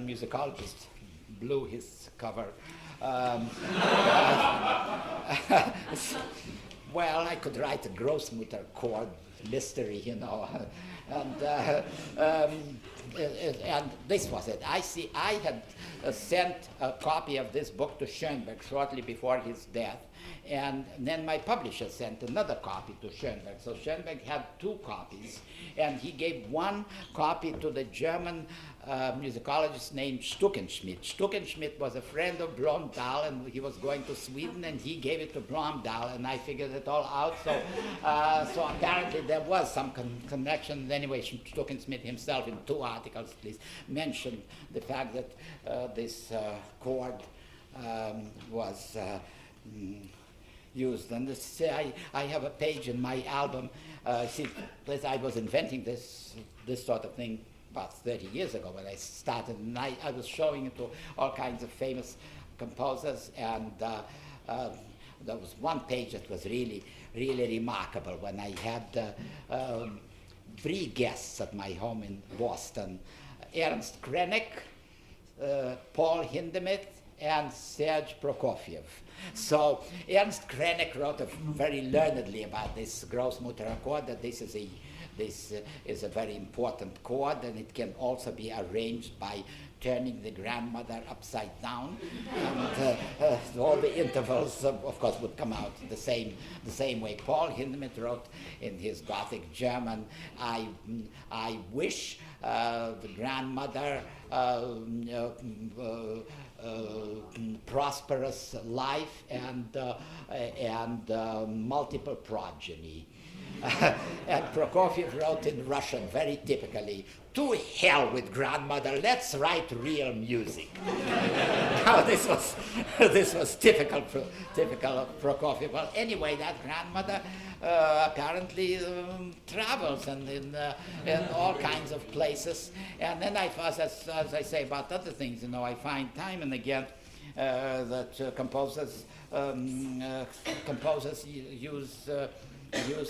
musicologist blew his cover. Well, I could write a Großmutterakkord mystery, and this was it. I had sent a copy of this book to Schoenberg shortly before his death, and then my publisher sent another copy to Schoenberg. So Schoenberg had 2 copies, and he gave one copy to the German musicologist named Stuckenschmidt. Stuckenschmidt was a friend of Blomdahl, and he was going to Sweden, and he gave it to Blomdahl, and I figured it all out. So apparently there was some connection. Anyway, Stuckenschmidt himself, in 2 articles at least, mentioned the fact that this chord was used. And I have a page in my album. I was inventing this sort of thing about 30 years ago when I started, and I was showing it to all kinds of famous composers, and there was one page that was really, really remarkable when I had 3 guests at my home in Boston: Ernst Krenek, Paul Hindemith, and Serge Prokofiev. So Ernst Krenek wrote very learnedly about this Großmutterakkord, that this is a very important chord, and it can also be arranged by turning the grandmother upside down, and all the intervals, of course, would come out the same way. Paul Hindemith wrote in his Gothic German, I wish the grandmother prosperous life and multiple progeny. And Prokofiev wrote in Russian, very typically, "To hell with grandmother, let's write real music." Now this was typical of Prokofiev. Well, anyway, that grandmother apparently travels and in all kinds of places. And then I, as I say about other things, I find time and again that composers use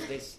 this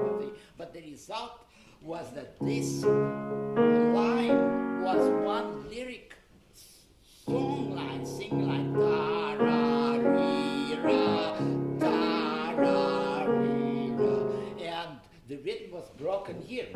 But the result was that this line was one lyric song line, sing line, ta-ra-ri-ra, ta-ra-ri-ra, and the rhythm was broken here.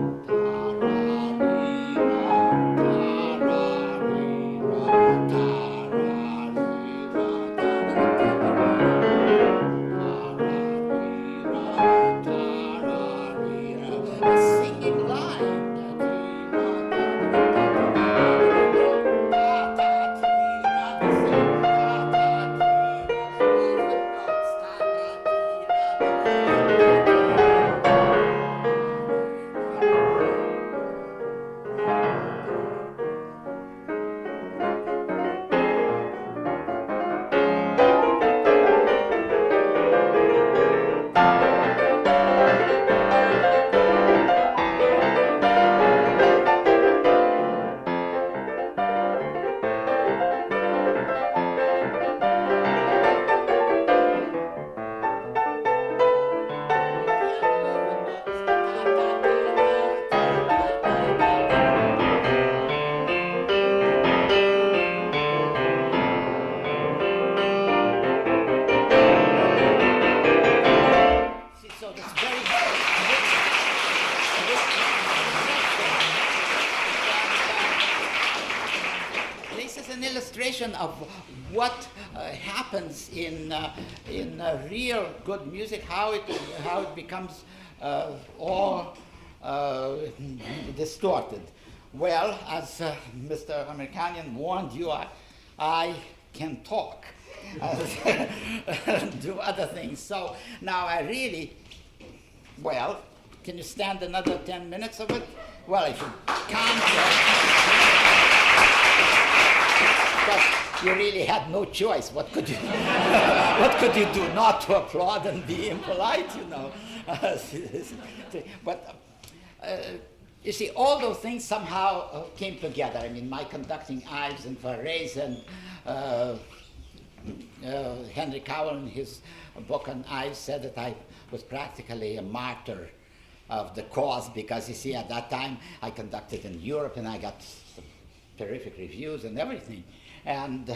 Of what happens in real good music, how it becomes all distorted. Well, as Mr. Americanian warned you, I can talk, do other things. So now I really, well, can you stand another 10 minutes of it? Well, if you can't. You really had no choice. What could you do? Not to applaud and be impolite, you know. But you see, all those things somehow came together. I mean, my conducting Ives and Varese and Henry Cowell in his book on Ives said that I was practically a martyr of the cause because, you see, at that time I conducted in Europe and I got some terrific reviews and everything. And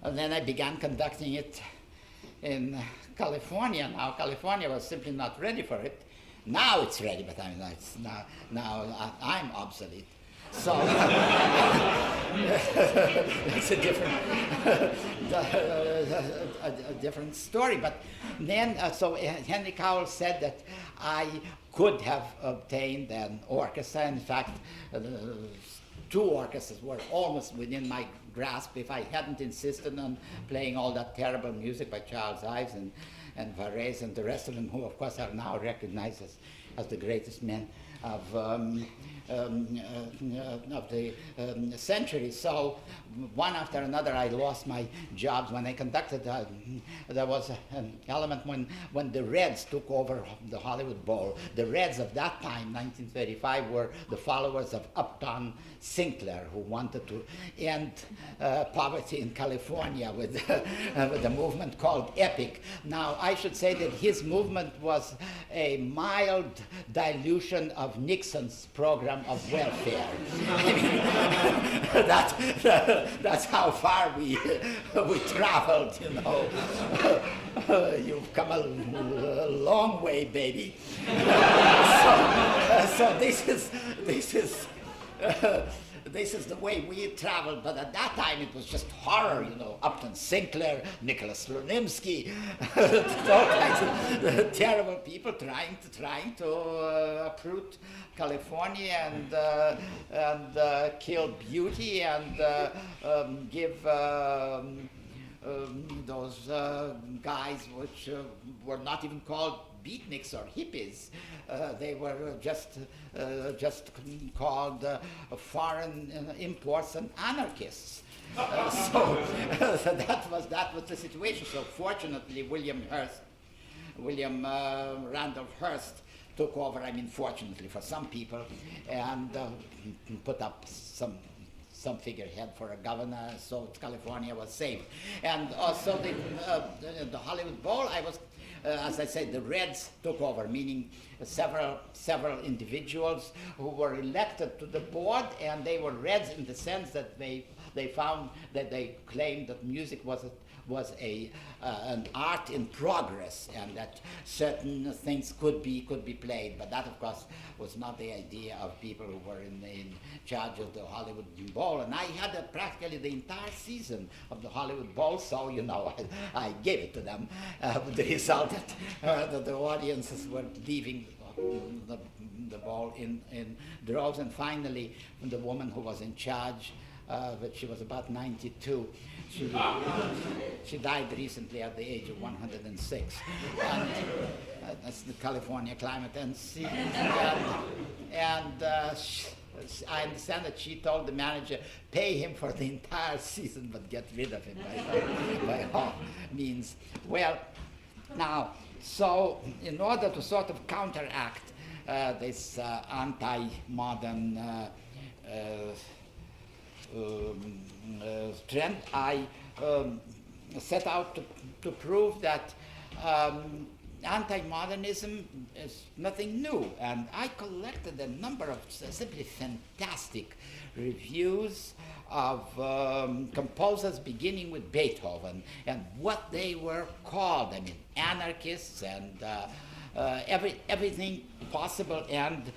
then I began conducting it in California. Now California was simply not ready for it. Now it's ready, but I mean, it's now I'm obsolete. So it's a different story. But then, so Henry Cowell said that I could have obtained an orchestra. In fact, two orchestras were almost within my grasp if I hadn't insisted on playing all that terrible music by Charles Ives and Varese and the rest of them, who of course are now recognized as the greatest men the century. So one after another, I lost my jobs. When I conducted, there was an element when the Reds took over the Hollywood Bowl. The Reds of that time, 1935, were the followers of Upton Sinclair, who wanted to end poverty in California with a movement called Epic. Now, I should say that his movement was a mild dilution of Nixon's program of welfare. That's how far we traveled, you know. You've come a long way, baby. So this is the way we traveled, but at that time it was just horror, you know. Upton Sinclair, Nicolas Slonimsky, all kinds of terrible people trying to uproot California and kill beauty and give those guys which were not even called beatniks or hippies. They were just called foreign imports and anarchists. So that was the situation. So fortunately, William Randolph Hearst took over. I mean, fortunately for some people, and put up some figurehead for a governor, so California was saved. And also the Hollywood Bowl, I was. As I said, the Reds took over, meaning several individuals who were elected to the board, and they were Reds in the sense that they found that they claimed that music was an art in progress, and that certain things could be played. But that, of course, was not the idea of people who were in charge of the Hollywood Bowl. And I had practically the entire season of the Hollywood Bowl, so you know I gave it to them. With the result that the audiences were leaving the ball in droves, and finally, the woman who was in charge. But she was about 92. She died recently at the age of 106. And that's the California climate. And I understand that she told the manager, pay him for the entire season, but get rid of him by all means. Well, now, so in order to sort of counteract this anti-modern trend, I set out to prove that anti-modernism is nothing new, and I collected a number of simply fantastic reviews of composers beginning with Beethoven and what they were called. I mean, anarchists and everything possible and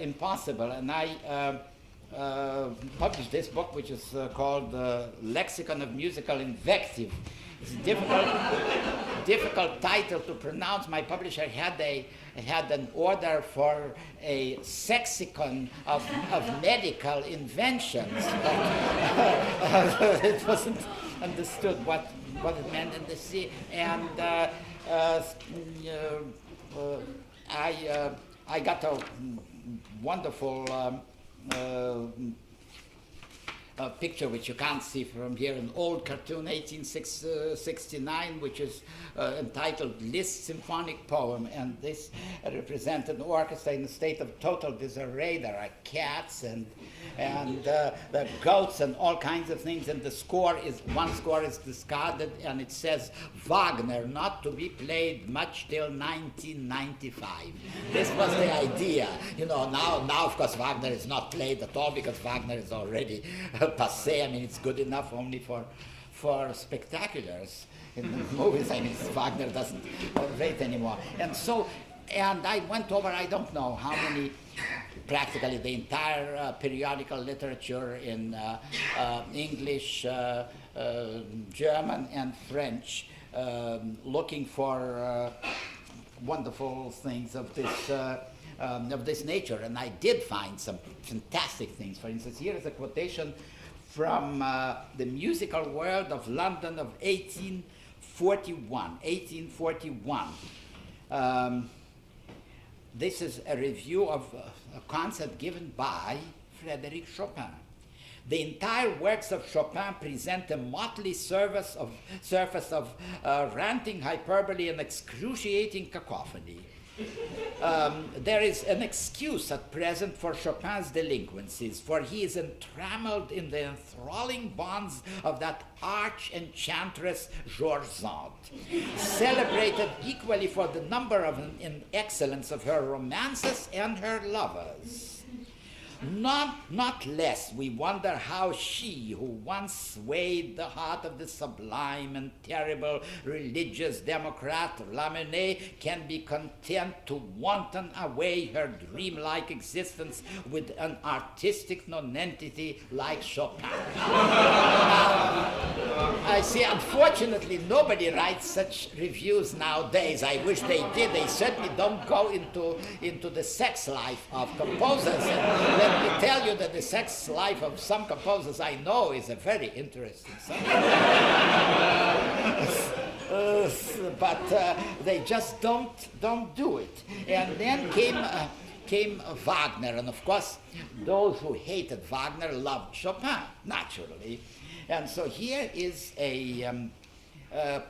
impossible. And I published this book, which is called Lexicon of Musical Invective. It's a difficult title to pronounce. My publisher had an order for a sexicon of medical inventions. It wasn't understood what it meant in the sea. And I got a wonderful a picture which you can't see from here, an old cartoon, 1869, which is entitled Liszt's Symphonic Poem, and this represents an orchestra in a state of total disarray. There are cats and the goats and all kinds of things, and one score is discarded, and it says Wagner, not to be played much till 1995. This was the idea. You know, now of course Wagner is not played at all because Wagner is already passé. I mean, it's good enough only for spectaculars in the movies. I mean, Wagner doesn't wait anymore. And I went over, I don't know how many, practically the entire periodical literature in English, German, and French, looking for wonderful things of this nature. And I did find some fantastic things. For instance, here is a quotation from the Musical World of London of 1841. this is a review of a concert given by Frédéric Chopin. The entire works of Chopin present a motley surface of ranting hyperbole and excruciating cacophony. There is an excuse at present for Chopin's delinquencies, for he is entrammelled in the enthralling bonds of that arch enchantress George Sand, celebrated equally for the number of and excellence of her romances and her lovers. Not less we wonder how she, who once swayed the heart of the sublime and terrible religious democrat Lamennais, can be content to wanton away her dreamlike existence with an artistic nonentity like Chopin. I see, unfortunately, nobody writes such reviews nowadays. I wish they did. They certainly don't go into the sex life of composers. And let me tell you that the sex life of some composers I know is a very interesting subject. But they just don't do it. And then came Wagner, and of course, those who hated Wagner loved Chopin, naturally. And so here is a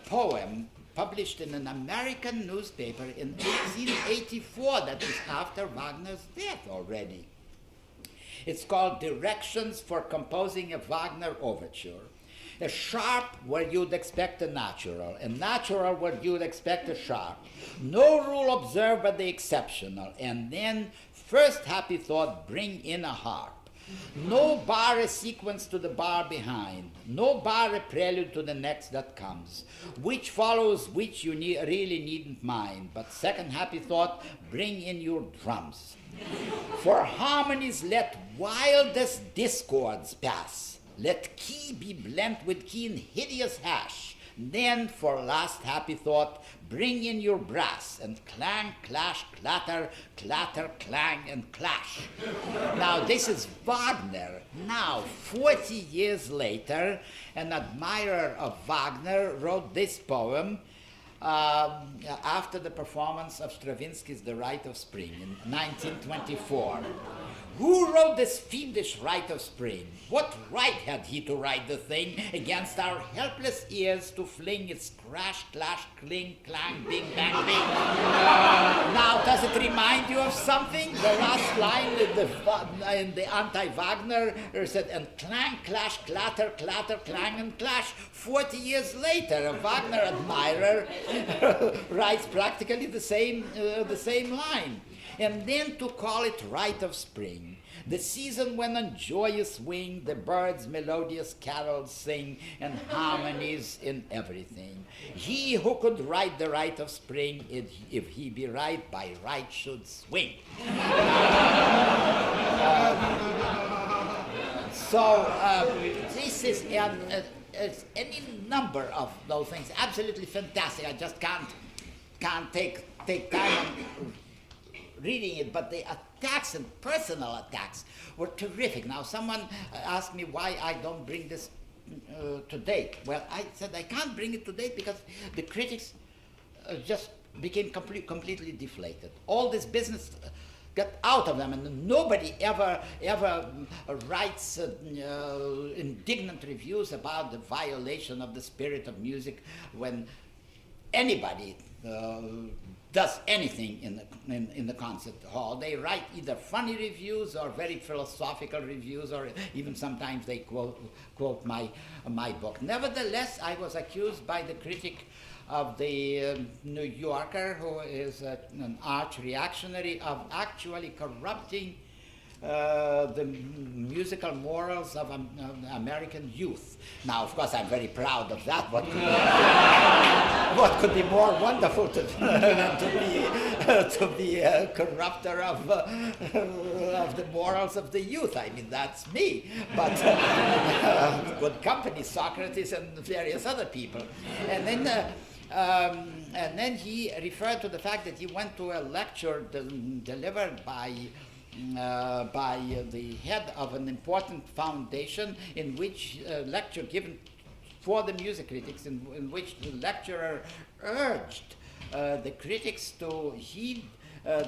poem published in an American newspaper in 1884, that is after Wagner's death already. It's called Directions for Composing a Wagner Overture. A sharp where you'd expect a natural where you'd expect a sharp. No rule observed but the exceptional, and then first happy thought, bring in a harp. No bar a sequence to the bar behind, no bar a prelude to the next that comes. Which follows which you really needn't mind, but second happy thought, bring in your drums. For harmonies let wildest discords pass, let key be blent with key in hideous hash. Then for last happy thought, bring in your brass and clang, clash, clatter, clatter, clang, and clash. Now this is Wagner. Now, 40 years later, an admirer of Wagner wrote this poem after the performance of Stravinsky's The Rite of Spring in 1924. Who wrote this fiendish Rite of Spring? What right had he to write the thing against our helpless ears to fling its crash, clash, cling, clang, bing, bang, bing? Now, does it remind you of something? The last line in the anti-Wagner said, and clang, clash, clatter, clatter, clang, and clash. 40 years later, a Wagner admirer writes practically the same line. And then to call it Rite of Spring, the season when on joyous wing the birds melodious carols sing, and harmonies in everything. He who could write the Rite of Spring, if he be right, by right should swing. This is any number of those things. Absolutely fantastic. I just can't take time on reading it, but the attacks and personal attacks were terrific. Now, someone asked me why I don't bring this to date. Well, I said I can't bring it to date because the critics just became completely deflated. All this business got out of them, and nobody ever writes indignant reviews about the violation of the spirit of music when anybody does anything in the concert hall. They write either funny reviews or very philosophical reviews, or even sometimes they quote my book. Nevertheless, I was accused by the critic of the New Yorker, who is an arch reactionary, of actually corrupting the musical morals of American youth. Now, of course, I'm very proud of that. What could be more wonderful than to be a corrupter of the morals of the youth? I mean, that's me. But good company, Socrates and various other people. And then he referred to the fact that he went to a lecture delivered by the head of an important foundation, in which lecture given for the music critics, in which the lecturer urged the critics to heed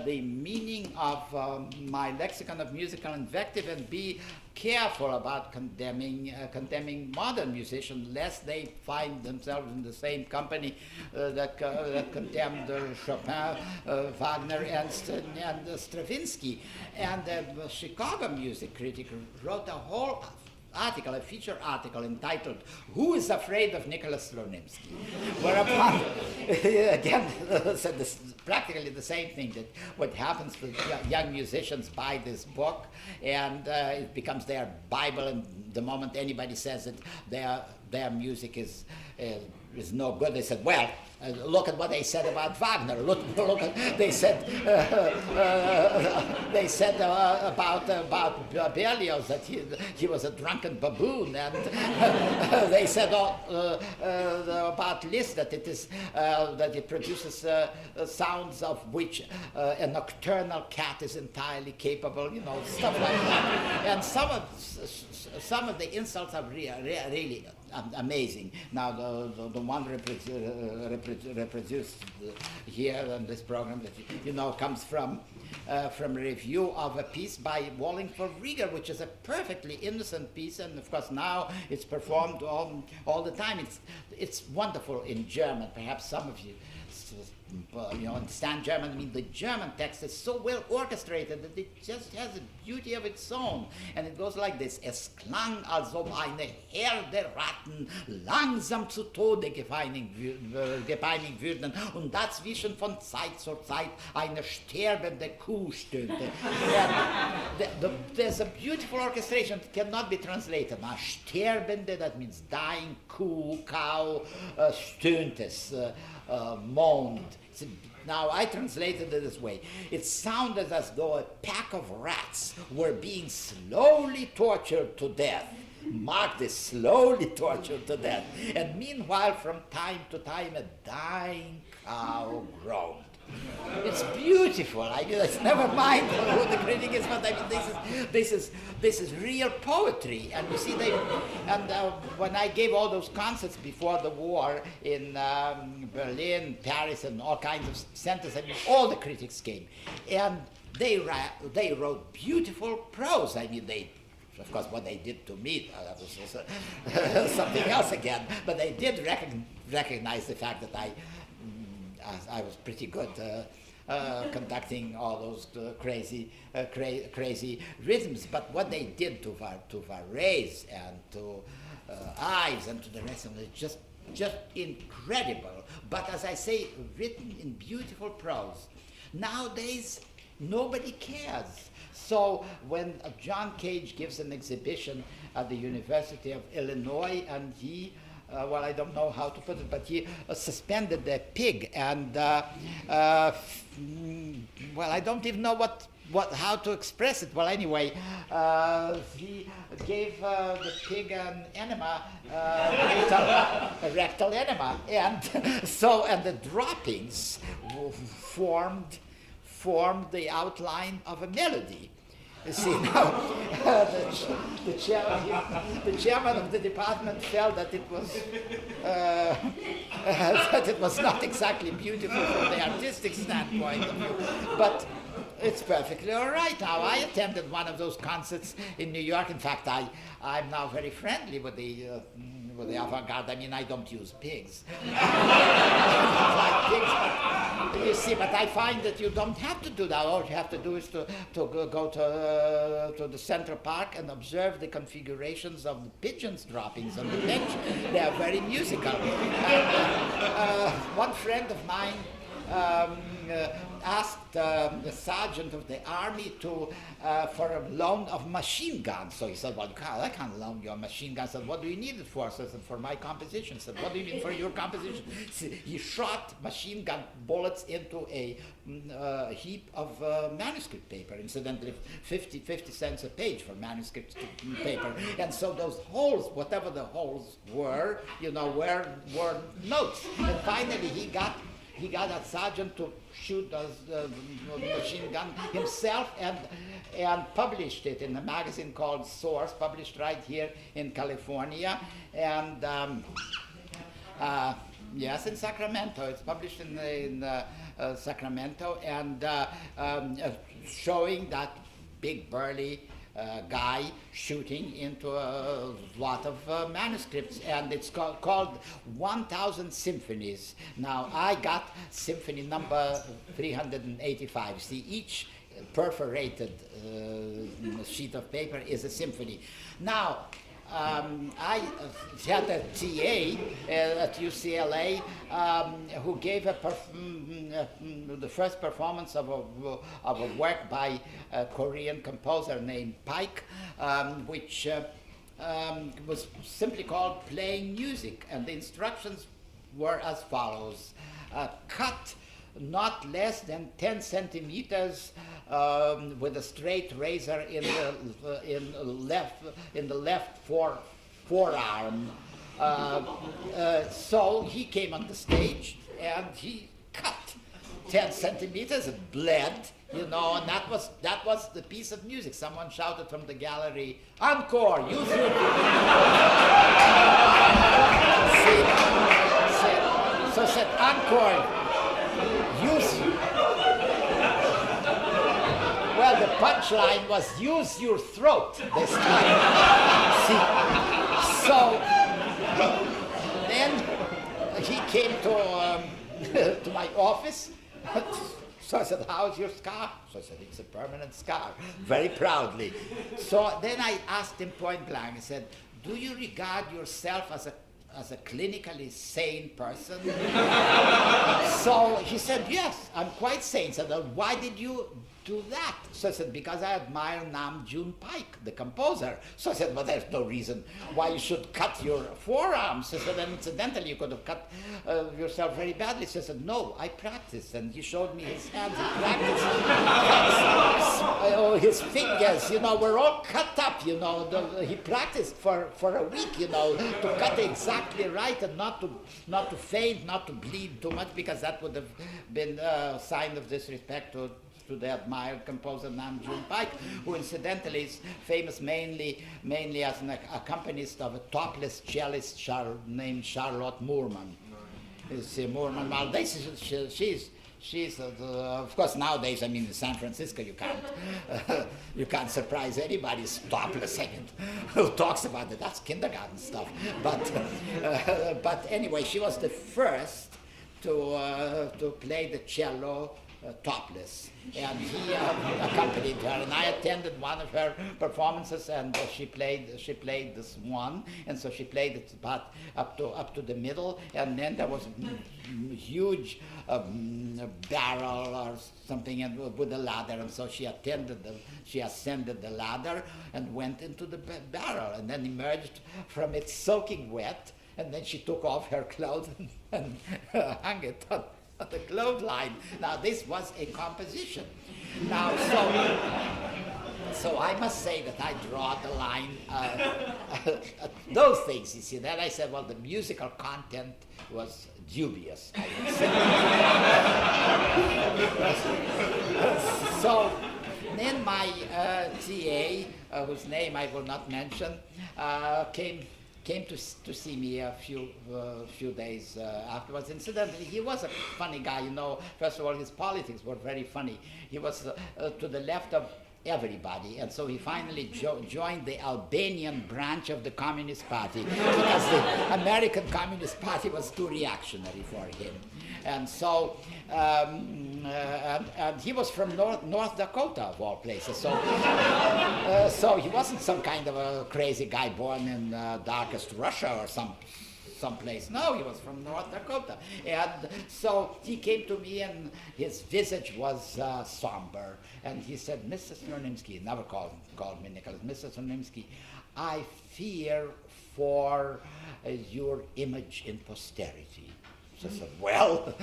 the meaning of my lexicon of musical invective and be careful about condemning modern musicians, lest they find themselves in the same company that condemned Chopin, Wagner, and Stravinsky. And the Chicago music critic wrote a whole article, a feature article entitled "Who is Afraid of Nicolas Slonimsky?" Whereupon, again, said this, practically the same thing, that what happens with young musicians buy this book and it becomes their Bible, and the moment anybody says that their music is no good, they said, well, look at what they said about Wagner. Look at they said about Berlioz that he was a drunken baboon, and they said about Liszt that it produces sounds of which a nocturnal cat is entirely capable, stuff like that. And some of the insults are really amazing. Now the one reproduced here on this program that comes from a review of a piece by Wallingford Rieger, which is a perfectly innocent piece, and of course now it's performed all the time. It's wonderful in German. Perhaps some of you understand German. I mean, the German text is so well orchestrated that it just has a beauty of its own. And it goes like this: Es klang, als ob eine Herde Ratten langsam zu Tode gepeinigt würden und dazwischen von Zeit zu Zeit eine sterbende Kuh stöhnte. There's a beautiful orchestration. It cannot be translated. Now, sterbende, that means dying, Kuh, cow, stöhntes, moaned. Now, I translated it this way. It sounded as though a pack of rats were being slowly tortured to death. Mark this, slowly tortured to death. And meanwhile, from time to time, a dying cow groaned. It's beautiful. It's never mind who the critic is, but this is real poetry. And you see, when I gave all those concerts before the war in Berlin, Paris, and all kinds of centers, all the critics came, and they wrote beautiful prose. Of course, what they did to me, that was something else again. But they did recognize the fact that I was pretty good conducting all those crazy rhythms. But what they did to Varese and to Ives and to the rest of it, just incredible. But as I say, written in beautiful prose. Nowadays, nobody cares. So when John Cage gives an exhibition at the University of Illinois, and he I don't know how to put it, but he suspended a pig, and I don't even know how to express it. Well, anyway, he gave the pig an enema, a rectal enema, and the droppings formed the outline of a melody. You see, now the chairman of the department felt that it was not exactly beautiful from the artistic standpoint of view, but it's perfectly all right. Now, I attended one of those concerts in New York. In fact, I'm now very friendly with the avant-garde. I mean, I don't use pigs. I don't like pigs, but you see, but I find that you don't have to do that. All you have to do is to go to the Central Park and observe the configurations of the pigeons' droppings on the bench. They are very musical. And, one friend of mine asked the sergeant of the army for a loan of machine guns. So he said, well, I can't loan you a machine gun. I said, what do you need it for? So I said, for my composition. He said, what do you need for your composition? He shot machine gun bullets into a heap of manuscript paper. Incidentally, 50 cents a page for manuscript paper. And so those holes, whatever the holes were, were notes. And finally he got that sergeant to shoot the machine gun himself and published it in a magazine called Source, published right here in California. And Yes, in Sacramento. It's published in Sacramento, and showing that big burly guy shooting into a lot of manuscripts, and it's called 1,000 Symphonies. Now, I got symphony number 385. See, each perforated sheet of paper is a symphony. Now, I had a TA at UCLA who gave the first performance of a work by a Korean composer named Paik, which was simply called Playing Music, and the instructions were as follows: cut not less than 10 centimeters with a straight razor in the left forearm. So he came on the stage and he cut 10 centimeters. It bled, you know, and that was the piece of music. Someone shouted from the gallery, "Encore! Use your..." So said, "Encore! Use..." Well, the punchline was, "Use your throat" this time. See? So then he came to my office. So I said, "How's your scar?" So I said, "It's a permanent scar," very proudly. So then I asked him point blank, I said, "Do you regard yourself as a clinically sane person?" So he said, "Yes, I'm quite sane." So I said, "Why did you do that?" So I said, "Because I admire Nam June Paik, the composer." So I said, "Well, there's no reason why you should cut your forearms." So I said, "And incidentally, you could have cut yourself very badly." So I said, "No, I practiced." And he showed me his hands. He practiced. His fingers, you know, were all cut up, you know. He practiced for a week, you know, to cut exactly right and not to faint, not to bleed too much, because that would have been a sign of disrespect to the admired composer Nam June Paik, who incidentally is famous mainly as an accompanist of a topless cellist named Charlotte Moorman. Moorman, well, she's of course nowadays, I mean, in San Francisco you can't surprise anybody topless. Who talks about it? That's kindergarten stuff. But anyway, she was the first to play the cello topless, and he accompanied her, and I attended one of her performances, and she played this one, and so she played it about up to the middle, and then there was a huge barrel or something, and with a ladder, and so she ascended the ladder and went into the barrel, and then emerged from it soaking wet, and then she took off her clothes and hung it on the clothesline. Now, this was a composition. Now, so I must say that I draw the line those things, you see. Then I said, well, the musical content was dubious, I would say. So then my TA, whose name I will not mention, came to see me a few days afterwards. Incidentally, he was a funny guy, you know. First of all, his politics were very funny. He was to the left of everybody, and so he finally joined the Albanian branch of the Communist Party because the American Communist Party was too reactionary for him. And so, and he was from North Dakota, of all places. So he wasn't some kind of a crazy guy born in darkest Russia or someplace. No, he was from North Dakota. And so he came to me, and his visage was somber. And he said, "Mr. Slonimsky," never called me Nicholas, "Mr. Slonimsky, I fear for your image in posterity." So I said, "Well,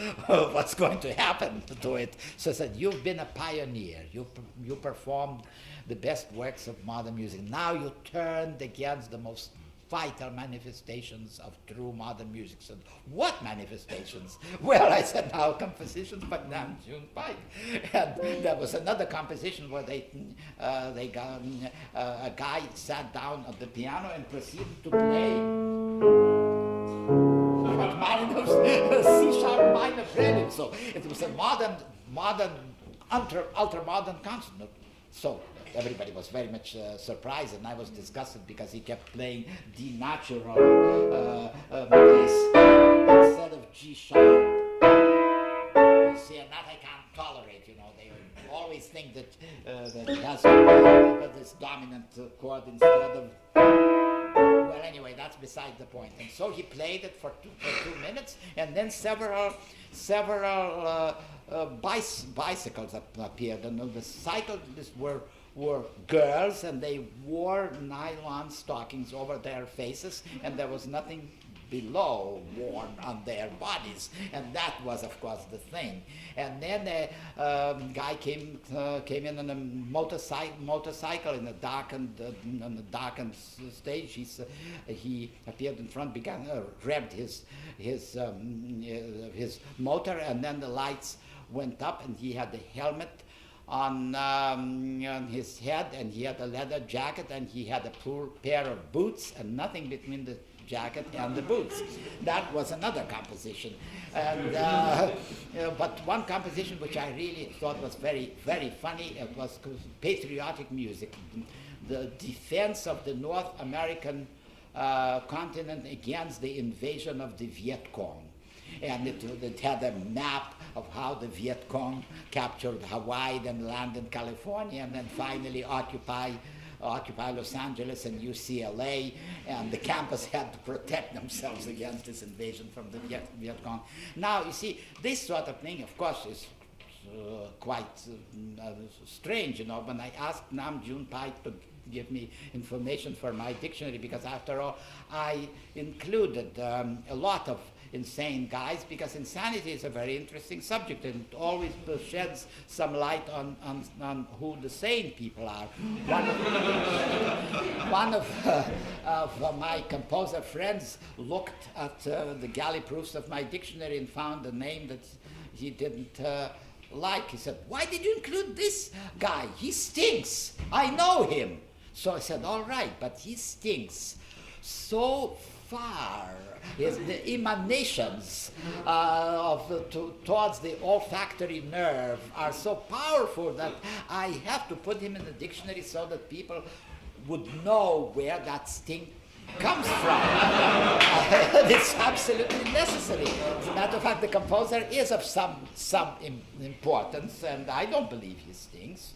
what's going to happen to it?" So I said, "You've been a pioneer. You performed the best works of modern music. Now you turned against the most vital manifestations of true modern music." So, "What manifestations?" "Well," I said, "now compositions by Nam June Paik." And there was another composition where they got a guy sat down at the piano and proceeded to play. Rachmaninoff's C-sharp minor prelude. So it was a modern, ultra-modern concert. So everybody was very much surprised, and I was disgusted because he kept playing D natural bass instead of G sharp. You see, and that I can't tolerate. You know, they always think that that it has to be this dominant chord instead of. Well, anyway, that's beside the point. And so he played it for 2 minutes, and then several bicycles appeared, and the cyclists were girls, and they wore nylon stockings over their faces, and there was nothing below worn on their bodies, and that was, of course, the thing. And then a guy came in on a motorcycle in a darkened stage. He appeared in front, revved his motor, and then the lights went up, and he had the helmet on his head, and he had a leather jacket, and he had a poor pair of boots, and nothing between the jacket and the boots. That was another composition. And but one composition which I really thought was very, very funny, it was patriotic music, the defense of the North American continent against the invasion of the Viet Cong. And it had a map of how the Viet Cong captured Hawaii, then landed in California, and then finally occupy Los Angeles and UCLA, and the campus had to protect themselves against this invasion from the Viet Cong. Now, you see, this sort of thing, of course, is quite strange, you know. When I asked Nam June Paik to give me information for my dictionary, because after all, I included a lot of insane guys, because insanity is a very interesting subject, and it always sheds some light on who the sane people are. One of my composer friends looked at the galley proofs of my dictionary and found a name that he didn't like. He said, "Why did you include this guy? He stinks. I know him." So I said, "All right, but he stinks so far. The emanations towards the olfactory nerve are so powerful that I have to put him in the dictionary so that people would know where that stink comes from." It's absolutely necessary. As a matter of fact, the composer is of some importance, and I don't believe he stinks.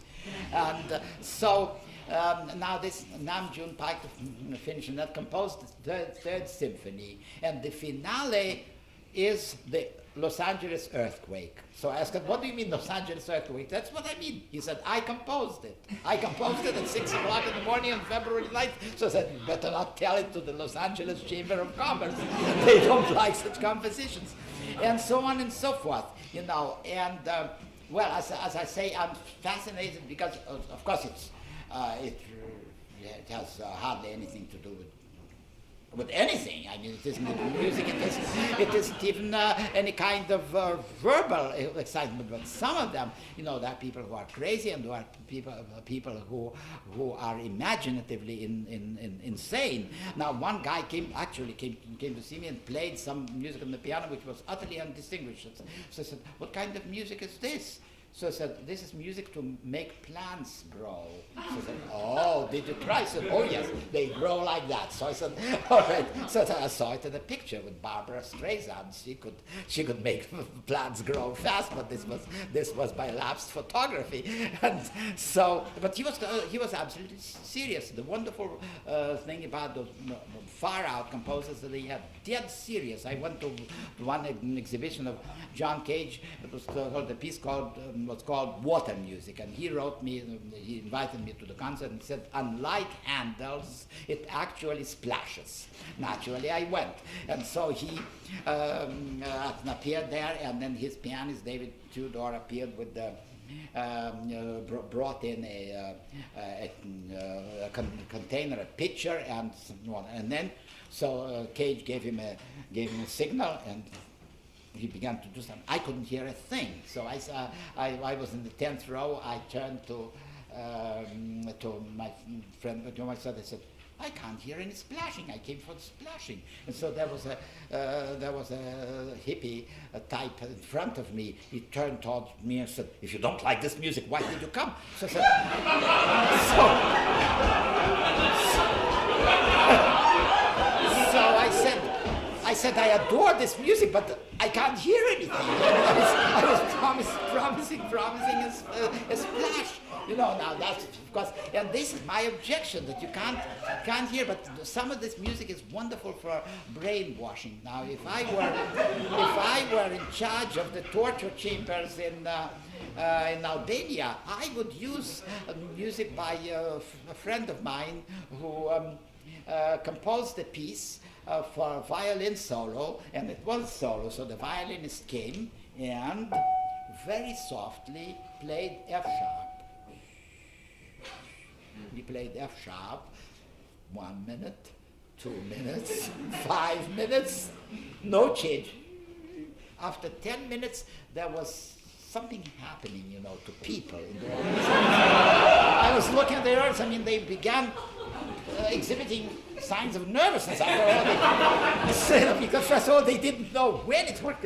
And so now this Nam June Paik, finishing that, composed the third symphony, and the finale is the Los Angeles earthquake. So I asked him, "What do you mean Los Angeles earthquake?" "That's what I mean." He said, "I composed it. I composed it at 6 o'clock in the morning on February 9th. So I said, "You better not tell it to the Los Angeles Chamber of Commerce. They don't like such compositions." And so on and so forth, you know. And well, as I say, I'm fascinated because, of course, it has hardly anything to do with anything. I mean, it isn't music, it isn't even any kind of verbal excitement. But some of them, you know, there are people who are crazy, and there are people who are imaginatively insane. Now, one guy came to see me and played some music on the piano which was utterly undistinguished. So I said, "What kind of music is this?" So I said, "This is music to make plants grow." So I said, "Oh, did you try?" I said, "Oh yes, they grow like that." So I said, "All right." So I saw it in a picture with Barbara Streisand. She could make plants grow fast, but this was by lapsed photography. And so, but he was absolutely serious. The wonderful thing about those far out composers that he had, dead serious. I went to one exhibition of John Cage. It was called a piece was called Water Music, and he invited me to the concert and said, "Unlike Handel's, it actually splashes." Naturally, I went, and so he appeared there, and then his pianist David Tudor appeared with the brought in a container, a pitcher, and so on. And then Cage gave him a signal, and he began to do something. I couldn't hear a thing. So I was in the 10th row. I turned to my friend, to my son. I said, I can't hear any splashing. I came for the splashing. And so there was a hippie type in front of me. He turned towards me and said, "If you don't like this music, why did you come?" So I said, I said, I adore this music, but I can't hear anything. I was promising a splash. Now that's, of course, and this is my objection, that you can't hear, but some of this music is wonderful for brainwashing. Now, if I were in charge of the torture chambers in Albania, I would use music by a friend of mine who composed a piece for a violin solo, and it was solo, so the violinist came and very softly played F sharp. He played F sharp, 1 minute, 2 minutes, 5 minutes, no change. After 10 minutes, there was something happening, to people in the audience. I was looking at the audience. I mean, they began exhibiting signs of nervousness after all. Because first of all, they didn't know when it worked.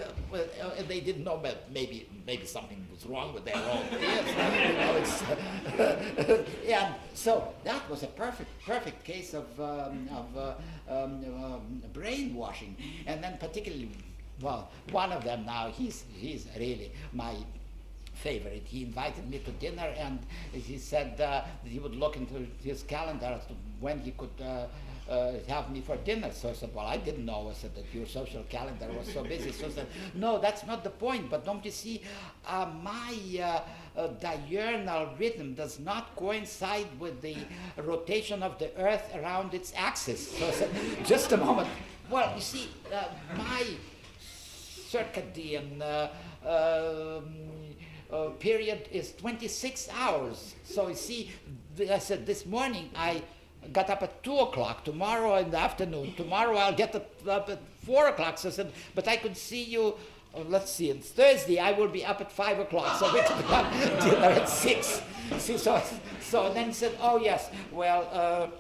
They didn't know maybe something was wrong with their own ears. And so that was a perfect case of brainwashing. And then particularly, well, one of them now, he's really my favorite. He invited me to dinner, and he said that he would look into his calendar as to when he could have me for dinner. So I said, well, I didn't know. I said that your social calendar was so busy. So I said, no, that's not the point. But don't you see, my diurnal rhythm does not coincide with the rotation of the Earth around its axis. So I said, just a moment. Well, you see, my circadian period is 26 hours. So you see, I said, this morning I got up at 2 o'clock. Tomorrow in the afternoon. Tomorrow I'll get up at 4 o'clock. So I said, but I could see you, let's see, it's Thursday, I will be up at 5 o'clock. So we could have dinner at 6. See, so then he said, oh yes, well,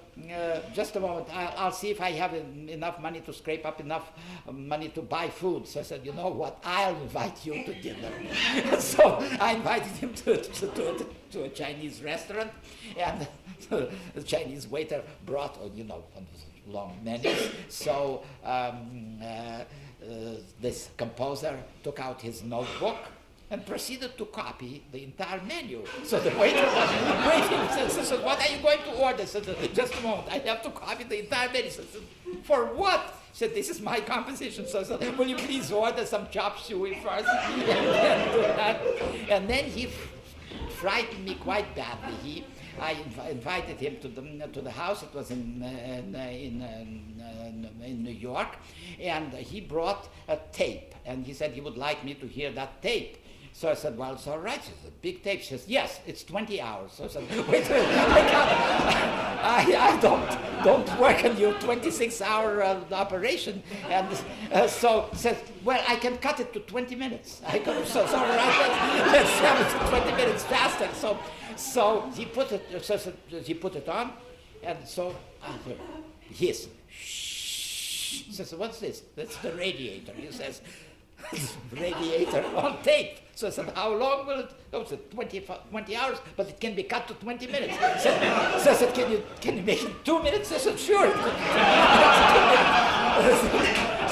just a moment, I'll see if I have enough money to scrape up enough money to buy food. So I said, you know what, I'll invite you to dinner. So I invited him to a Chinese restaurant, and the Chinese waiter brought, on long menus. So this composer took out his notebook and proceeded to copy the entire menu. So the waiter was waiting. He said, what are you going to order? He said, just a moment, I have to copy the entire menu. He said, for what? He said, this is my composition. So I said, will you please order some chop suey first? And then he frightened me quite badly. I invited him to the house. It was in New York, and he brought a tape, and he said he would like me to hear that tape. So I said, well, it's all right. She said, big tape. She says, yes, it's 20 hours. So I said, wait a minute, I don't work on your 26-hour operation. And so says, well, I can cut it to 20 minutes. I go, so it's all right, let's have it to 20 minutes faster. So he put it on, and so hiss. Shh. He says, what's this? That's the radiator. He says, radiator on tape. So I said, how long will it? Oh, it's 20 hours, but it can be cut to 20 minutes. So I said, can you make it 2 minutes? I said, sure.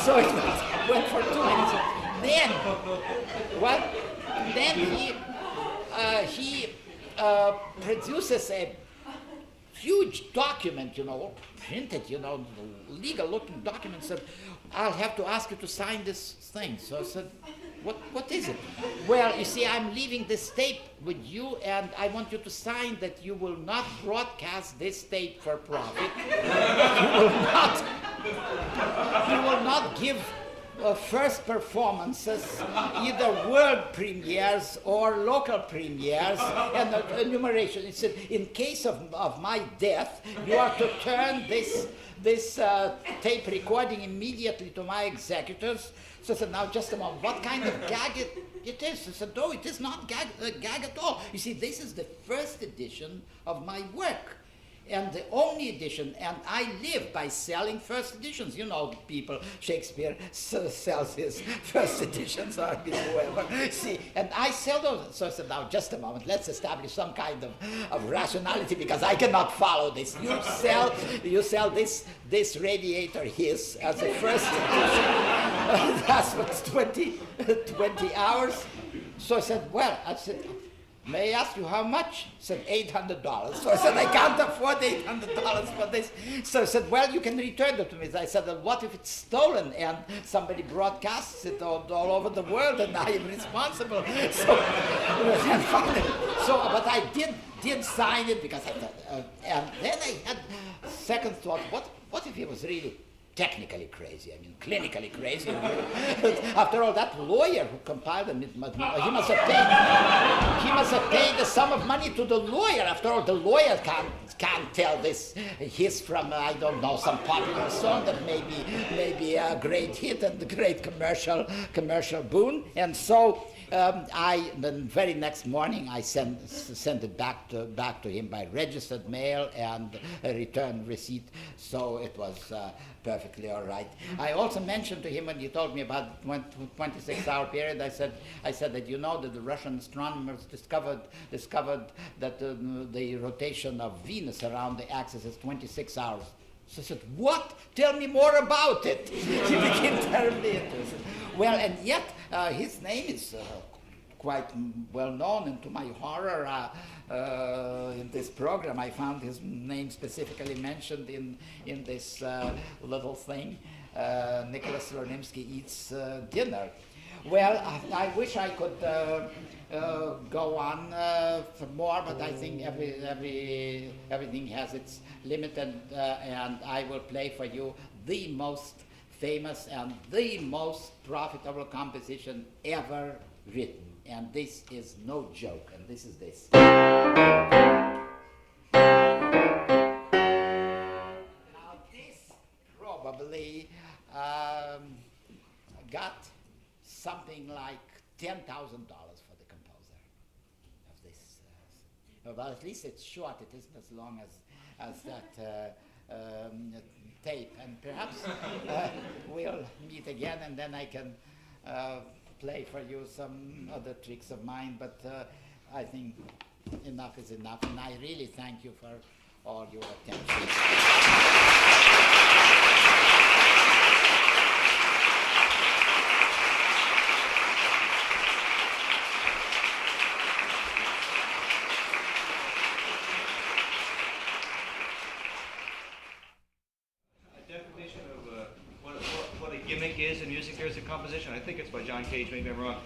So it went for 2 minutes. Then he produces a huge document, printed, legal-looking document. Said, I'll have to ask you to sign this thing. So I said, what is it? Well, you see, I'm leaving this tape with you, and I want you to sign that you will not broadcast this tape for profit. You will not give first performances, either world premieres or local premieres, and enumeration. It said, in case of my death, you are to turn this tape recording immediately to my executors. So I said, now just a moment, what kind of gag it is? I said, no, it is not gag at all. You see, this is the first edition of my work. And the only edition, and I live by selling first editions. You know, people, Shakespeare sells his first editions or whoever. See, and I sell those. So I said, now just a moment, let's establish some kind of rationality because I cannot follow this. You sell this radiator his as a first edition. That's what's 20 hours. So I said, well, may I ask you how much? He said, $800. So I said, I can't afford $800 for this. So I said, well, you can return it to me. I said, well, what if it's stolen and somebody broadcasts it all over the world and I am responsible? But I did sign it because I thought, and then I had second thought, what if he was really technically crazy, I mean, clinically crazy. After all, that lawyer who compiled them, he must have paid a sum of money to the lawyer. After all, the lawyer can't tell this his from, I don't know, some popular song that may be a great hit and a great commercial boon. And so the very next morning, I sent it back to him by registered mail and a return receipt. So it was perfectly all right. I also mentioned to him when he told me about the 26-hour period. I said that you know that the Russian astronomers discovered that the rotation of Venus around the axis is 26 hours. So I said, what? Tell me more about it. He became terribly interested. Well, and yet his name is quite well known, and to my horror, in this program, I found his name specifically mentioned in this little thing, Nicolas Slonimsky Eats Dinner. Well, I wish I could go on for more, but I think everything has its limit, and I will play for you the most famous and the most profitable composition ever written. And this is no joke, and this is this. Now this probably got something like $10,000 for the composer of this. Well, at least it's short, it isn't as long as that tape, and perhaps we'll meet again and then I can play for you some other tricks of mine, but I think enough is enough, and I really thank you for all your attention. Definition of what a gimmick is in music theory as a composition. I think it's by John Cage, maybe I'm wrong.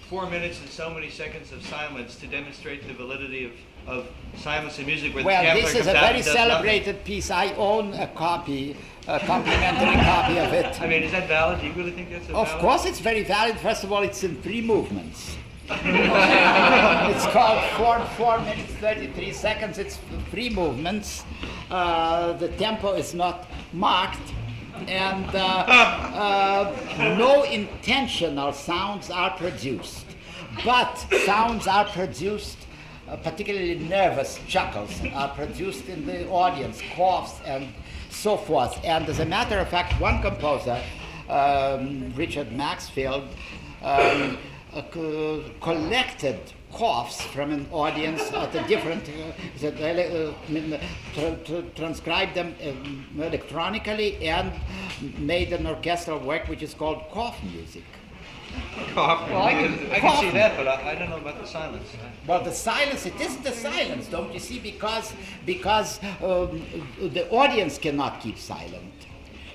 4 minutes and so many seconds of silence to demonstrate the validity of silence in music. Where well, the this is a very celebrated piece. I own a copy, a complimentary copy of it. I mean, is that valid? Do you really think that's valid? Of course it's very valid. First of all, it's in 3 movements. It's called 4 minutes 33 seconds. It's 3 movements. The tempo is not marked, and no intentional sounds are produced. But sounds are produced, particularly nervous chuckles are produced in the audience, coughs and so forth. And as a matter of fact, one composer, Richard Maxfield, collected coughs from an audience at a different, transcribed them electronically and made an orchestral work which is called cough music. Cough. Well, I can see that, but I don't know about the silence. Well, the silence, it isn't the silence, don't you see, because the audience cannot keep silent.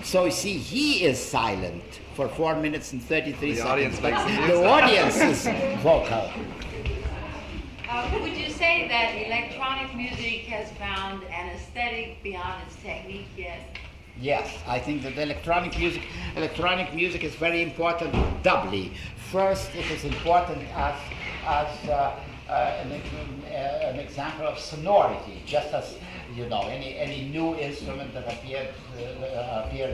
So you see, he is silent for 4 minutes and 33 seconds. Audience likes the audience is vocal. Would you say that electronic music has found an aesthetic beyond its technique yet? Yes, I think that electronic music is very important doubly. First, it is important as an example of sonority, just as you know, any new instrument that appeared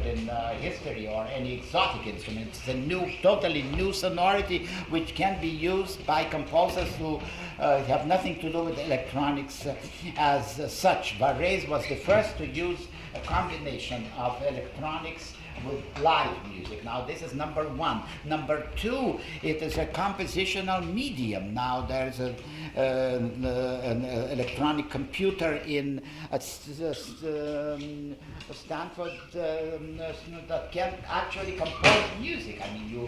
in history, or any exotic instrument. It's a new, totally new sonority which can be used by composers who have nothing to do with electronics as such. Varese was the first to use a combination of electronics with live music. Now this is number one. Number two, it is a compositional medium. Now there's an electronic computer in Stanford that can actually compose music. I mean, you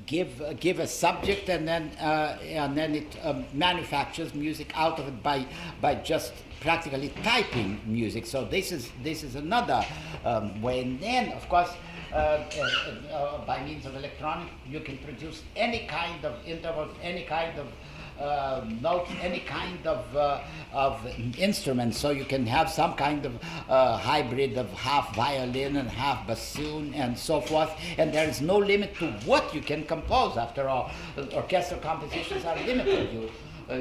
give a subject, and then it manufactures music out of it by just practically typing music. So this is another way. And then, of course, by means of electronic, you can produce any kind of intervals, any kind of notes, any kind of instrument. So you can have some kind of hybrid of half violin and half bassoon and so forth. And there is no limit to what you can compose. After all, orchestral compositions are limited. You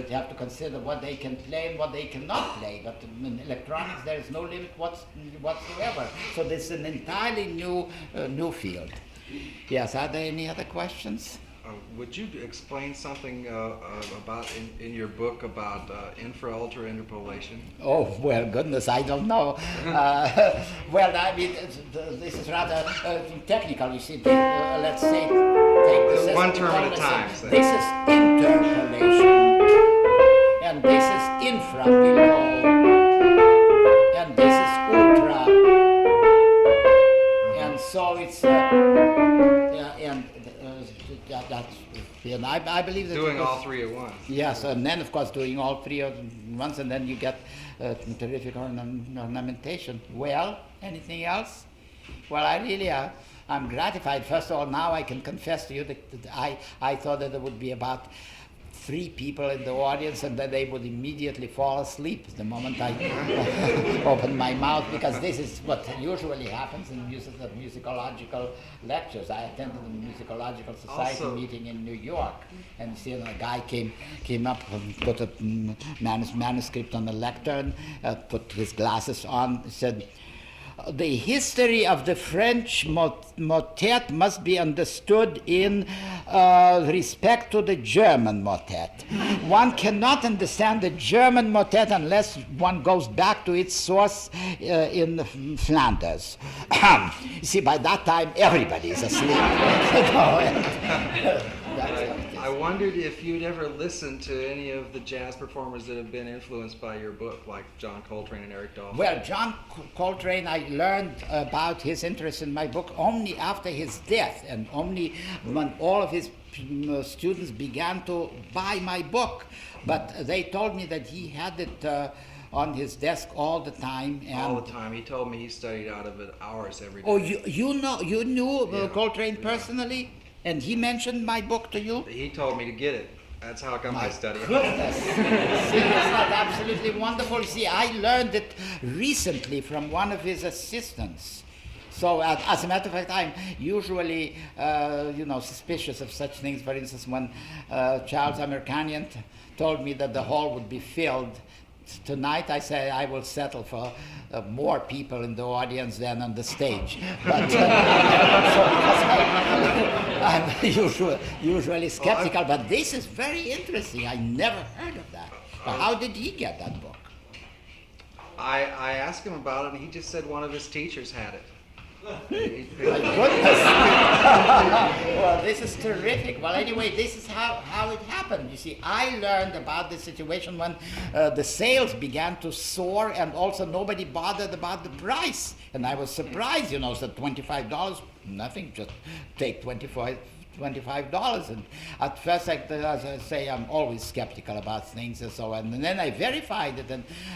have to consider what they can play and what they cannot play. But in electronics, there is no limit whatsoever. So this is an entirely new field. Yes, are there any other questions? Would you explain something about in your book about infra-ultra interpolation? Oh, well, goodness, I don't know. Well, I mean, this is rather technical. You see, let's say, take this one term at a time. This is interpolation, and this is infra below, and this is ultra, and so it's and I believe that doing all three at once. Yes, and then of course doing all three at once, and then you get terrific ornamentation. Well, anything else? Well, I really I'm gratified. First of all, now I can confess to you that I thought that there would be about 3 people in the audience, and then they would immediately fall asleep the moment I open my mouth, because this is what usually happens in musicological lectures. I attended a musicological society meeting in New York, and you see, a guy came up and put a manuscript on the lectern, put his glasses on, said, "The history of the French motet must be understood in respect to the German motet. One cannot understand the German motet unless one goes back to its source in Flanders." You see, by that time, everybody is asleep. I wondered if you'd ever listened to any of the jazz performers that have been influenced by your book, like John Coltrane and Eric Dolphy. Well, John Coltrane, I learned about his interest in my book only after his death, and only when all of his students began to buy my book. But they told me that he had it on his desk all the time. And all the time. He told me he studied out of it hours every day. Oh, you knew Coltrane personally? And he mentioned my book to you? He told me to get it. That's how come I study it. Goodness. See, it's not absolutely wonderful. See, I learned it recently from one of his assistants. So, as a matter of fact, I'm usually, suspicious of such things. For instance, when Charles Americanian told me that the hall would be filled tonight, I said I will settle for more people in the audience than on the stage. But I'm usually skeptical, but this is very interesting. I never heard of that. But how did he get that book? I asked him about it, and he just said one of his teachers had it. My goodness. Well, this is terrific. Well, anyway, this is how it happened. You see, I learned about the situation when the sales began to soar, and also nobody bothered about the price. And I was surprised, so $25, nothing, just take $25. And at first, as I say, I'm always skeptical about things and so on. And then I verified it,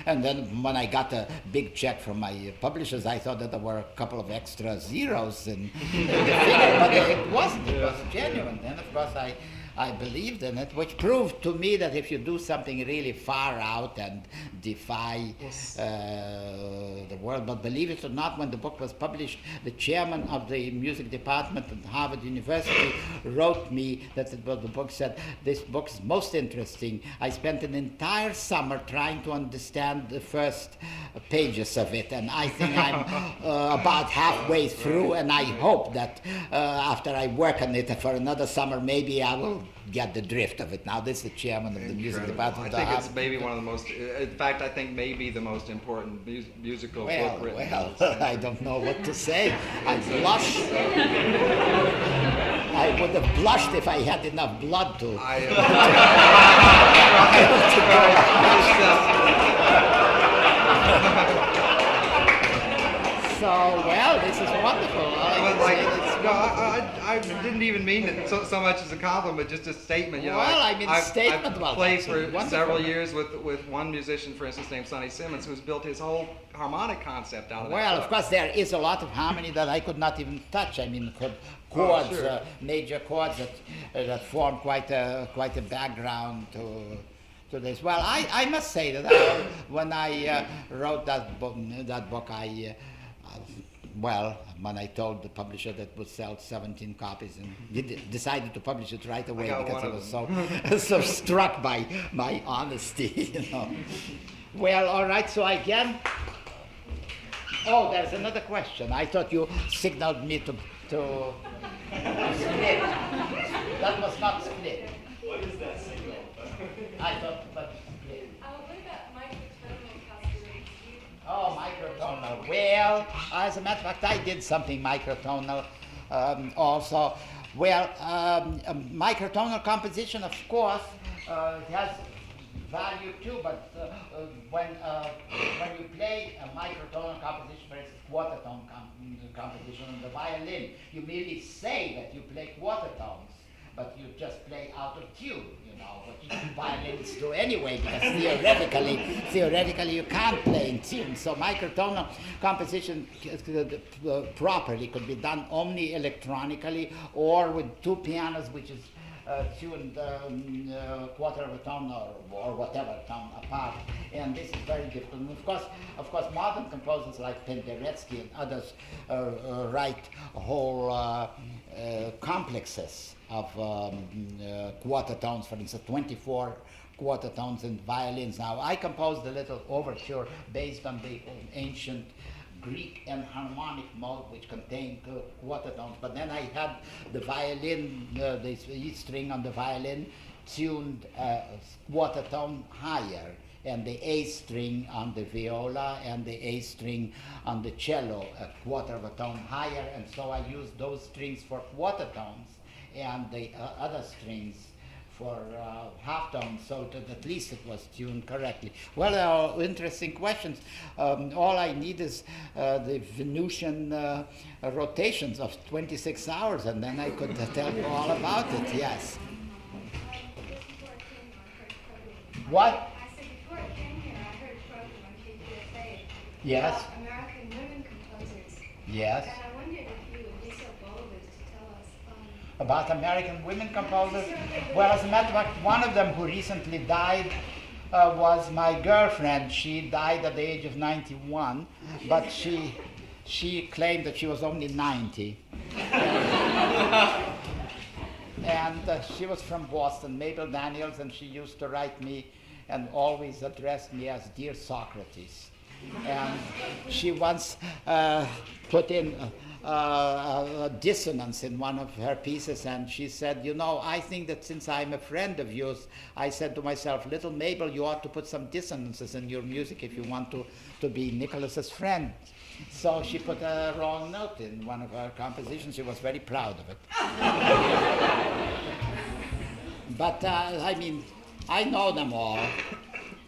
and then when I got a big check from my publishers, I thought that there were a couple of extra zeros in the figure, but it wasn't. It was genuine. Then, of course, I believed in it, which proved to me that if you do something really far out and defy the world, but believe it or not, when the book was published, the chairman of the music department at Harvard University wrote me that the book said, this book is most interesting. I spent an entire summer trying to understand the first pages of it, and I think I'm about halfway through, and I hope that after I work on it for another summer, maybe I will get the drift of it. Now, this is the chairman of the music department. I think it's maybe one of the most, in fact, I think maybe the most important musical book written. Well, I don't know what to say. I blush. I would have blushed if I had enough blood to. So, well, this is wonderful. I didn't even mean it so much as a compliment, just a statement. Well, I mean, statement. I've played for several years with one musician, for instance, named Sonny Simmons, who's built his whole harmonic concept out of that. Well, of course, there is a lot of harmony that I could not even touch. I mean, chords, major chords that form quite a background to this. Well, I must say that when I wrote that book, when I told the publisher that would sell 17 copies, and he decided to publish it right away because he was so struck by my honesty, you know. Well, all right, so again, there's another question. I thought you signaled me to split. That was not split. What is that signal? I thought that was split. What about microtonal calculations? Oh, microtonal. Well, as a matter of fact, I did something microtonal also. Well, microtonal composition, of course, has value too, but when you play a microtonal composition, for instance, quarter tone composition on the violin, you merely say that you play quarter tones, but you just play out of tune, you know, which violins do anyway, because theoretically you can't play in tune. So microtonal composition properly could be done only electronically or with two pianos, which is tuned quarter of a tone or whatever tone apart, and this is very difficult. And of course, modern composers like Penderecki and others write whole complexes of quarter tones, for instance, 24 quarter tones in violins. Now, I composed a little overture based on the ancient Greek enharmonic mode, which contained quarter tones, but then I had the violin, the E string on the violin tuned quarter tone higher, and the A string on the viola and the A string on the cello a quarter of a tone higher, and so I used those strings for quarter tones and the other strings for half tones, so that at least it was tuned correctly. Well, interesting questions. All I need is the Venusian rotations of 26 hours, and then I could tell you all about it, yes. What? I said before it came here, I heard a program on KPFA Yes. about American women composers. Yes. And I wondered if you would be so bold as to tell us. About American women composers? Well, as a matter of fact, one of them who recently died was my girlfriend. She died at the age of 91, but she claimed that she was only 90. And she was from Boston, Mabel Daniels, and she used to write me and always addressed me as Dear Socrates. And she once put in a dissonance in one of her pieces, and she said, you know, I think that since I'm a friend of yours, I said to myself, little Mabel, you ought to put some dissonances in your music if you want to be Nicholas's friend. So she put a wrong note in one of her compositions. She was very proud of it. But I mean, I know them all,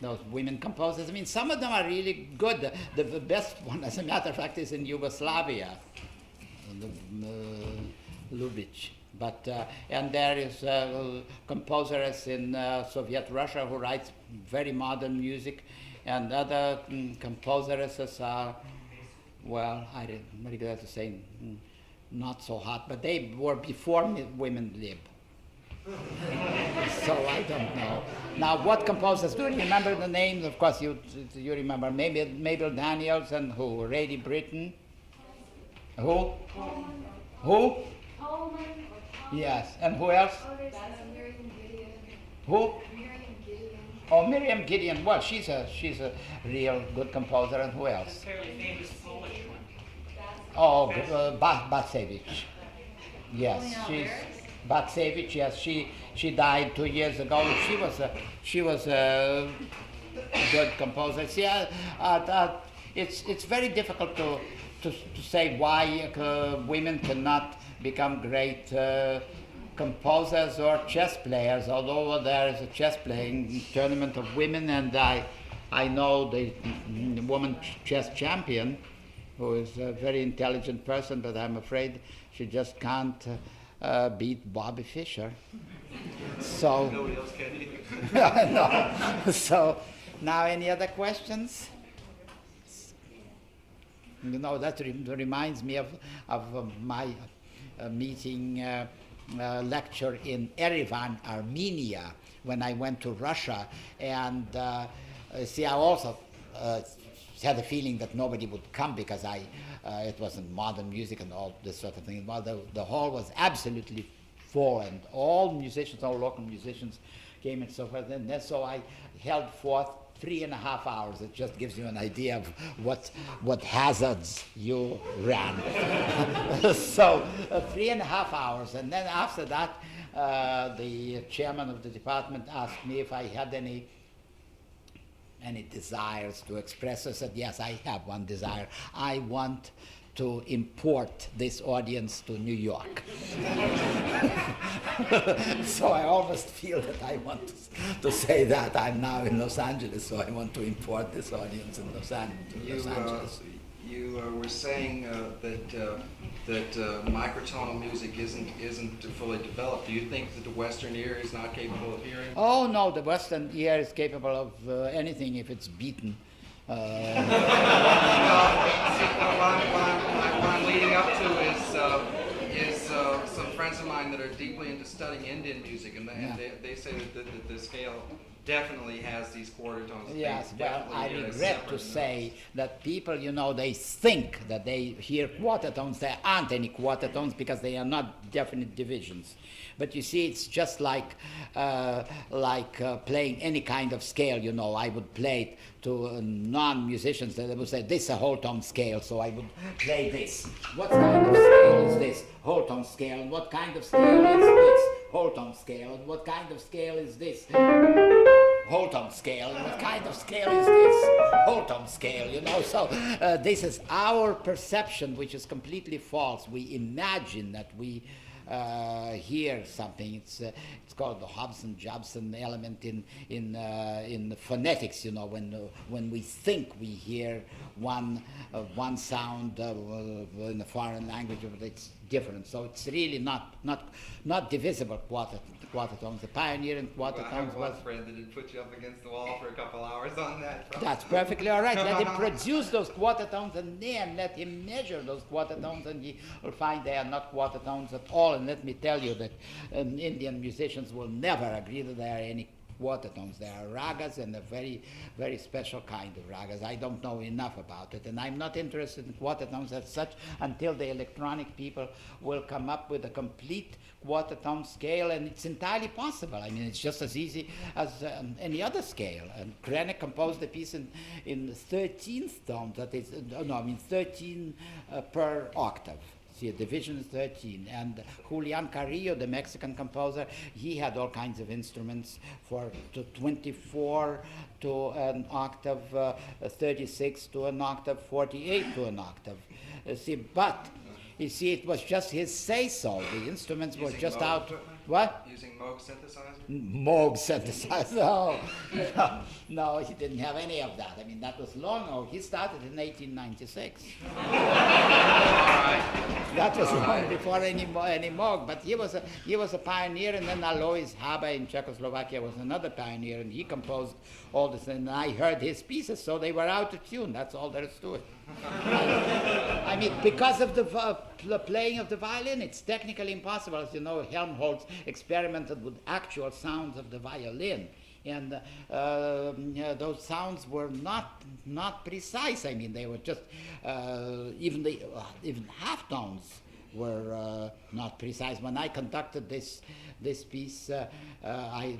those women composers. I mean, some of them are really good. The best one, as a matter of fact, is in Yugoslavia, Lubitsch. But and there is a composeress in Soviet Russia who writes very modern music, and other composeresses are, well, I'm very glad to say, not so hot, but they were before women lib. So I don't know. Now, what composers? Do you remember the names? Of course, you remember Mabel Daniels and who? Rady Britton. Who? Who? Yes, and who else? Oh, there's Miriam Gideon. Who? Miriam Gideon. Oh, Miriam Gideon. Well, she's a real good composer. And who else? A fairly famous Polish one. Oh, Batsevich. Yes, she's Batsevich. Yes, she died 2 years ago. She was a good composer. See, it's very difficult to say why women cannot become great composers or chess players. Although there is a chess playing tournament of women, and I know the woman chess champion, who is a very intelligent person, but I'm afraid she just can't beat Bobby Fischer. So Nobody else can either. no. So now, any other questions? You know, that reminds me of my meeting lecture in Yerevan, Armenia, when I went to Russia. And see, I also had a feeling that nobody would come because it wasn't modern music and all this sort of thing. Well, the hall was absolutely full, and all musicians, all local musicians came and so forth. And so I held forth 3.5 hours. It just gives you an idea of what hazards you ran. So 3.5 hours, and then after that, the chairman of the department asked me if I had any desires to express. I said, yes, I have one desire. I want to import this audience to New York. So I almost feel that I want to say that. I'm now in Los Angeles, so I want to import this audience in Los Angeles. You were saying that microtonal music isn't fully developed. Do you think that the Western ear is not capable of hearing? Oh no, the Western ear is capable of anything if it's beaten. What I'm leading up to is some friends of mine that are deeply into studying Indian music, and they say that the scale definitely has these quarter tones. Yes, well, I regret to say that people, they think that they hear quarter tones. There aren't any quarter tones because they are not definite divisions. But you see, it's just like playing any kind of scale. I would play it to non-musicians. They would say, this is a whole tone scale, so I would play this. What kind of scale is this? Whole tone scale. And what kind of scale is this? Whole tone scale. And what kind of scale is this? Whole tone scale. And what kind of scale is this? Whole tone scale. So this is our perception, which is completely false. We imagine that we hear something. It's called the Hobson-Jobson element in phonetics. When we think we hear one sound in a foreign language, but it's different. So it's really not divisible quarter tones. The pioneer in quarter tones was. I have one friend that had put you up against the wall for a couple hours on that. That's perfectly all right. Let him produce those quarter tones, and then let him measure those quarter tones, and he will find they are not quarter tones at all. And let me tell you that Indian musicians will never agree that there are any quarter tones. There are ragas, and a very, very special kind of ragas. I don't know enough about it, and I'm not interested in quarter tones as such until the electronic people will come up with a complete quarter tone scale, and it's entirely possible. I mean, it's just as easy as any other scale. And Krennic composed a piece in 13th tones, 13 per octave. See, a division is 13. And Julian Carrillo, the Mexican composer, he had all kinds of instruments to 24 to an octave, 36 to an octave, 48 to an octave. It was just his say-so. The instruments were just out. What? Using Moog synthesizer? Moog synthesizer. No, he didn't have any of that. I mean, that was long ago. He started in 1896. That was long before any Moog. But he was a pioneer, and then Alois Haber in Czechoslovakia was another pioneer, and he composed all this. And I heard his pieces, so they were out of tune. That's all there is to it. I mean, because of the playing of the violin. It's technically impossible. As you know, Helmholtz experimented with actual sounds of the violin. And those sounds were not precise. I mean, they were just even half tones were not precise. When I conducted this piece, I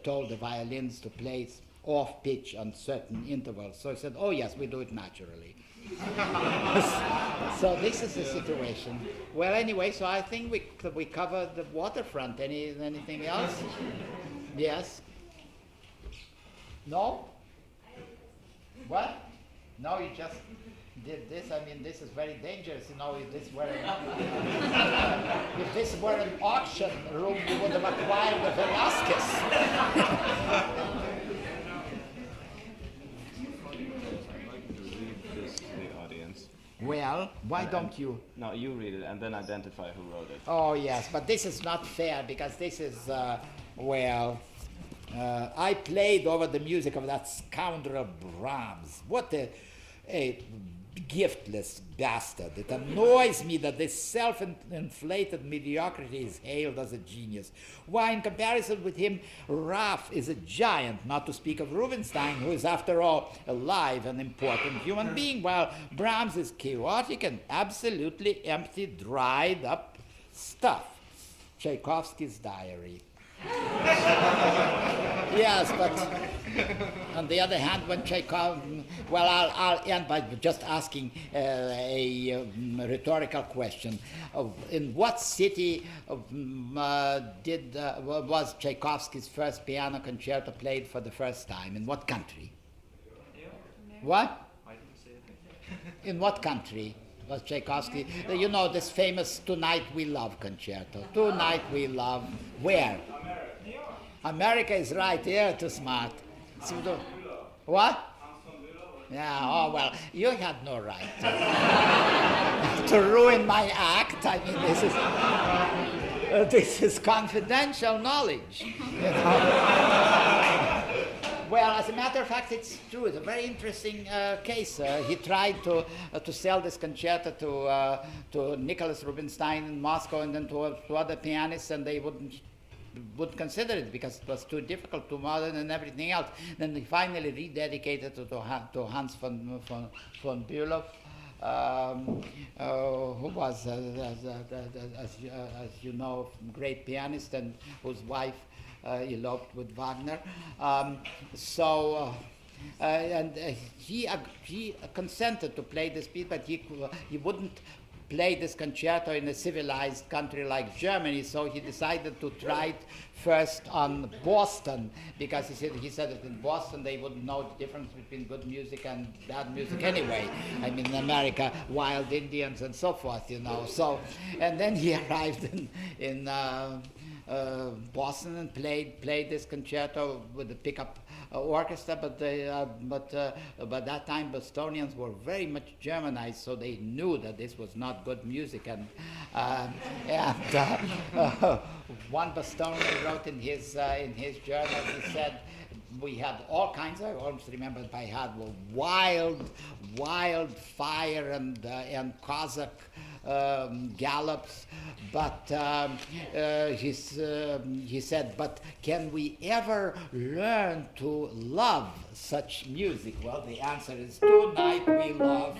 told the violins to play off pitch on certain intervals. So I said, "Oh yes, we do it naturally." So this is the situation. Well, anyway, so I think we covered the waterfront. Anything else? Yes. No? What? No, you just did this. I mean, this is very dangerous. You know, if this were an auction room, we would have acquired the Velasquez. I'd like to read this to the audience. Well, why don't you? No, you read it and then identify who wrote it. Oh, yes, but this is not fair because this is, I played over the music of that scoundrel Brahms. What a giftless bastard. It annoys me that this self-inflated mediocrity is hailed as a genius. Why, in comparison with him, Raff is a giant, not to speak of Rubinstein, who is, after all, alive and important human being, while Brahms is chaotic and absolutely empty, dried up stuff. Tchaikovsky's diary. Yes, but on the other hand, when Chekhov, well, I'll end by just asking a rhetorical question. In what city was Tchaikovsky's first piano concerto played for the first time? In what country? What? I didn't say anything. In what country was Tchaikovsky? You know, this famous Tonight We Love concerto. Tonight We Love. Where? America is right. You're too smart. What? Yeah, oh, well, you had no right to ruin my act. I mean, this is confidential knowledge. You know? Well, as a matter of fact, it's true. It's a very interesting case. He tried to sell this concerto to Nicholas Rubinstein in Moscow and then to other pianists, and they wouldn't consider it because it was too difficult, too modern, and everything else. Then he finally rededicated it to Hans von Bülow, who was, as you know, a great pianist and whose wife eloped with Wagner. He consented to play this piece, but he wouldn't play this concerto in a civilized country like Germany, so he decided to try it first on Boston, because he said that in Boston they wouldn't know the difference between good music and bad music anyway. I mean, in America, wild Indians and so forth, you know. So, and then he arrived in Boston and played this concerto with the pickup orchestra, but by that time Bostonians were very much Germanized, so they knew that this was not good music. And one Bostonian wrote in his journal, he said, we had all kinds of, I almost remember by heart, were wild fire and Cossack gallops, but he said, but can we ever learn to love such music? Well, the answer is tonight we love.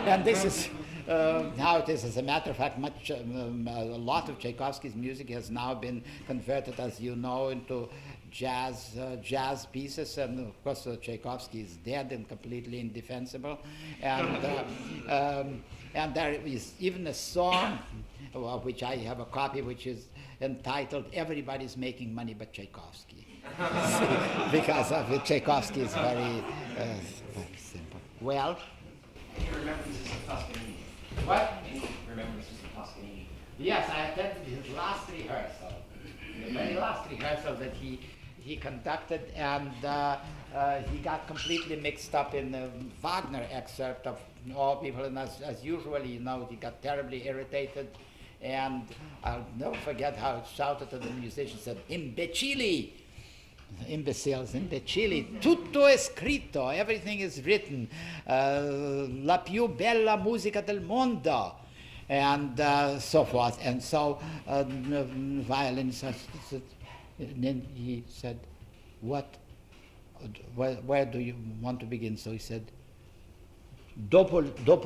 And this is how it is. As a matter of fact, a lot of Tchaikovsky's music has now been converted, as you know, into jazz pieces, and of course Tchaikovsky is dead and completely indefensible, and there is even a song of which I have a copy, which is entitled "Everybody's Making Money But Tchaikovsky," because of it, Tchaikovsky is very simple. Well, Remembrances of Toscanini. what? Remembrances of Toscanini. Yes, I attended his last rehearsal, the very last rehearsal that he conducted, and he got completely mixed up in the Wagner excerpt of all people, and as usually, you know, he got terribly irritated, and I'll never forget how he shouted to the musicians, said, "Imbecilli!" Imbeciles, imbecilli, tutto è scritto, everything is written, la più bella musica del mondo. and so forth. And so the violinist, then he said, where do you want to begin? So he said, dopo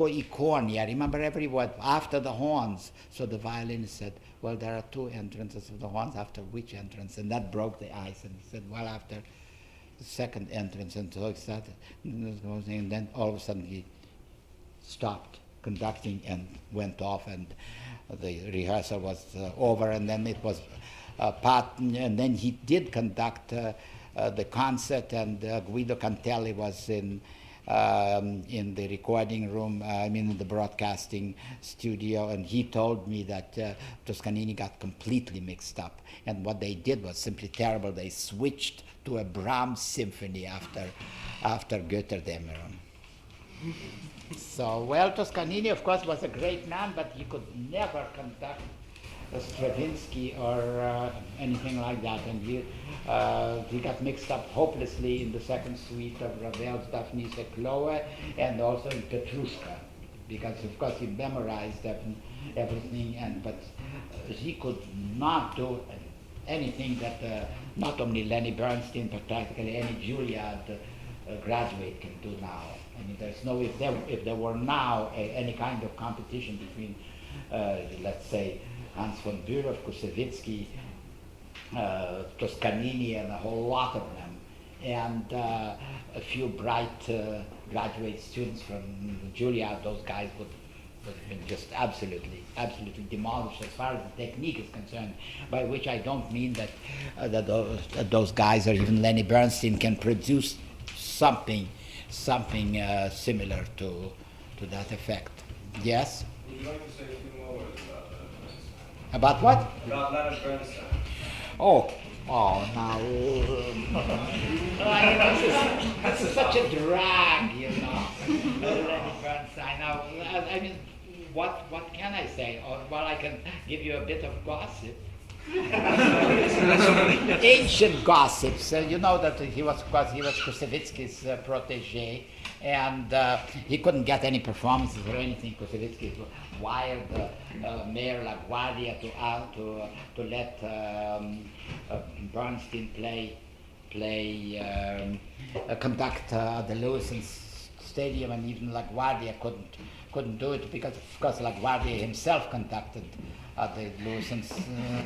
I corni. I remember every word, after the horns. So the violinist said, well, there are two entrances of the horns, after which entrance? And that broke the ice. And he said, well, after the second entrance. And so he started, and then all of a sudden he stopped conducting and went off, and the rehearsal was over, and then it was and then he did conduct the concert, and Guido Cantelli was in the recording room, in the broadcasting studio, and he told me that Toscanini got completely mixed up, and what they did was simply terrible. They switched to a Brahms symphony after Götterdämmerung. So, well, Toscanini, of course, was a great man, but he could never conduct Stravinsky or anything like that, and he got mixed up hopelessly in the second suite of Ravel's Daphnis Chloe, and also in Petrushka, because of course he memorized everything, but he could not do anything that not only Lenny Bernstein, but practically any Juilliard graduate can do now. I mean, there's no, if there were now any kind of competition between, let's say, Hans von Bülow, Kusevitsky, Toscanini, and a whole lot of them, and a few bright graduate students from Juilliard, those guys would have been just absolutely demolished as far as the technique is concerned, by which I don't mean that those guys or even Lenny Bernstein can produce something similar to that effect. Yes? Would you like to say a few more words about About what? About Leonard Bernstein. Oh, now. This is such a drag, Lenny Bernstein. Now, I mean, what can I say? Well, I can give you a bit of gossip. Ancient gossips. You know that he was Kusevitsky's protege, and he couldn't get any performances or anything. Kusevitsky wired Mayor LaGuardia to let Bernstein conduct the Lewis Stadium, and even LaGuardia couldn't do it because, of course, LaGuardia himself conducted the Lewis Stadium.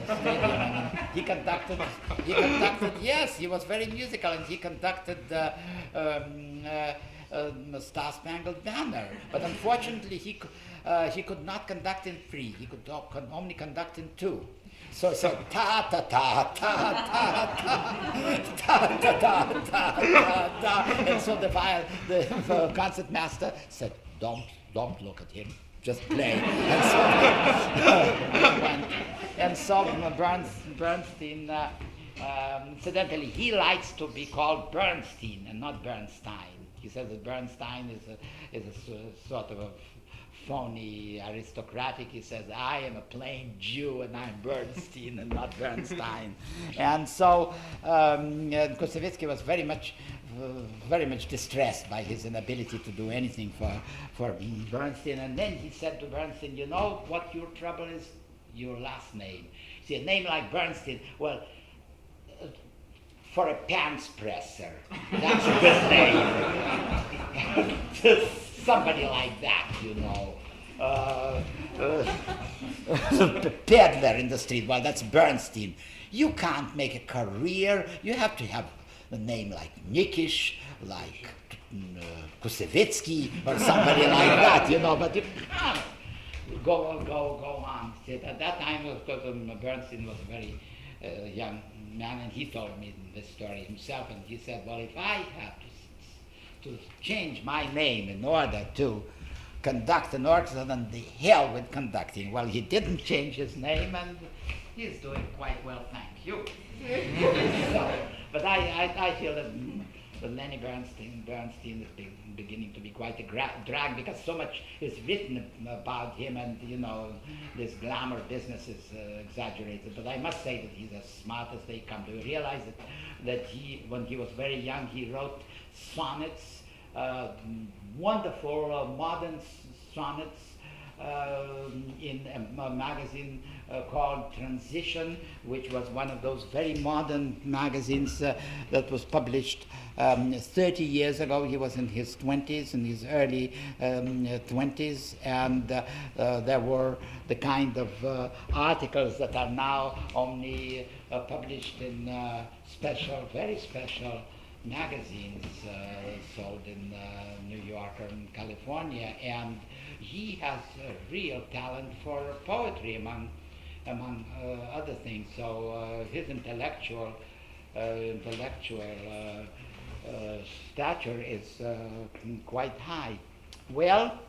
I mean, he conducted. Yes, he was very musical, and he conducted Star Spangled Banner. But unfortunately, he could not conduct in 3. He could only conduct in 2. So ta ta ta ta ta ta ta ta ta ta ta, and so the concertmaster said, "Don't look at him. Just play." And so Bernstein, incidentally, he likes to be called Bernstein and not Bernstein. He says that Bernstein is a sort of a phony aristocratic. He says, I am a plain Jew and I'm Bernstein and not Bernstein. And so Kusevitsky was very much distressed by his inability to do anything for Bernstein. And then he said to Bernstein, you know what your trouble is? Your last name. See, a name like Bernstein, well, for a pants presser, that's a good name. Somebody like that, peddler in the street, well, that's Bernstein. You can't make a career. You have to have a name like Nikish, like Kusevitsky, or somebody like that, but you can't go on. At that time, of course, Bernstein was a very young man, and he told me this story himself, and he said, well, if I have to change my name in order to conduct an orchestra, then the hell with conducting. Well, he didn't change his name, and he's doing quite well, thank you. But I feel that Lenny Bernstein is beginning to be quite a drag, because so much is written about him, and this glamour business is exaggerated. But I must say that he's as smart as they come. Do you realize that when he was very young, he wrote sonnets, wonderful modern sonnets, in a magazine called Transition, which was one of those very modern magazines that was published 30 years ago. He was in his 20s, in his early 20s, and there were the kind of articles that are now only published in special, very special magazines sold in New York and California. And he has a real talent for poetry, among other things. So his intellectual stature is quite high. Well,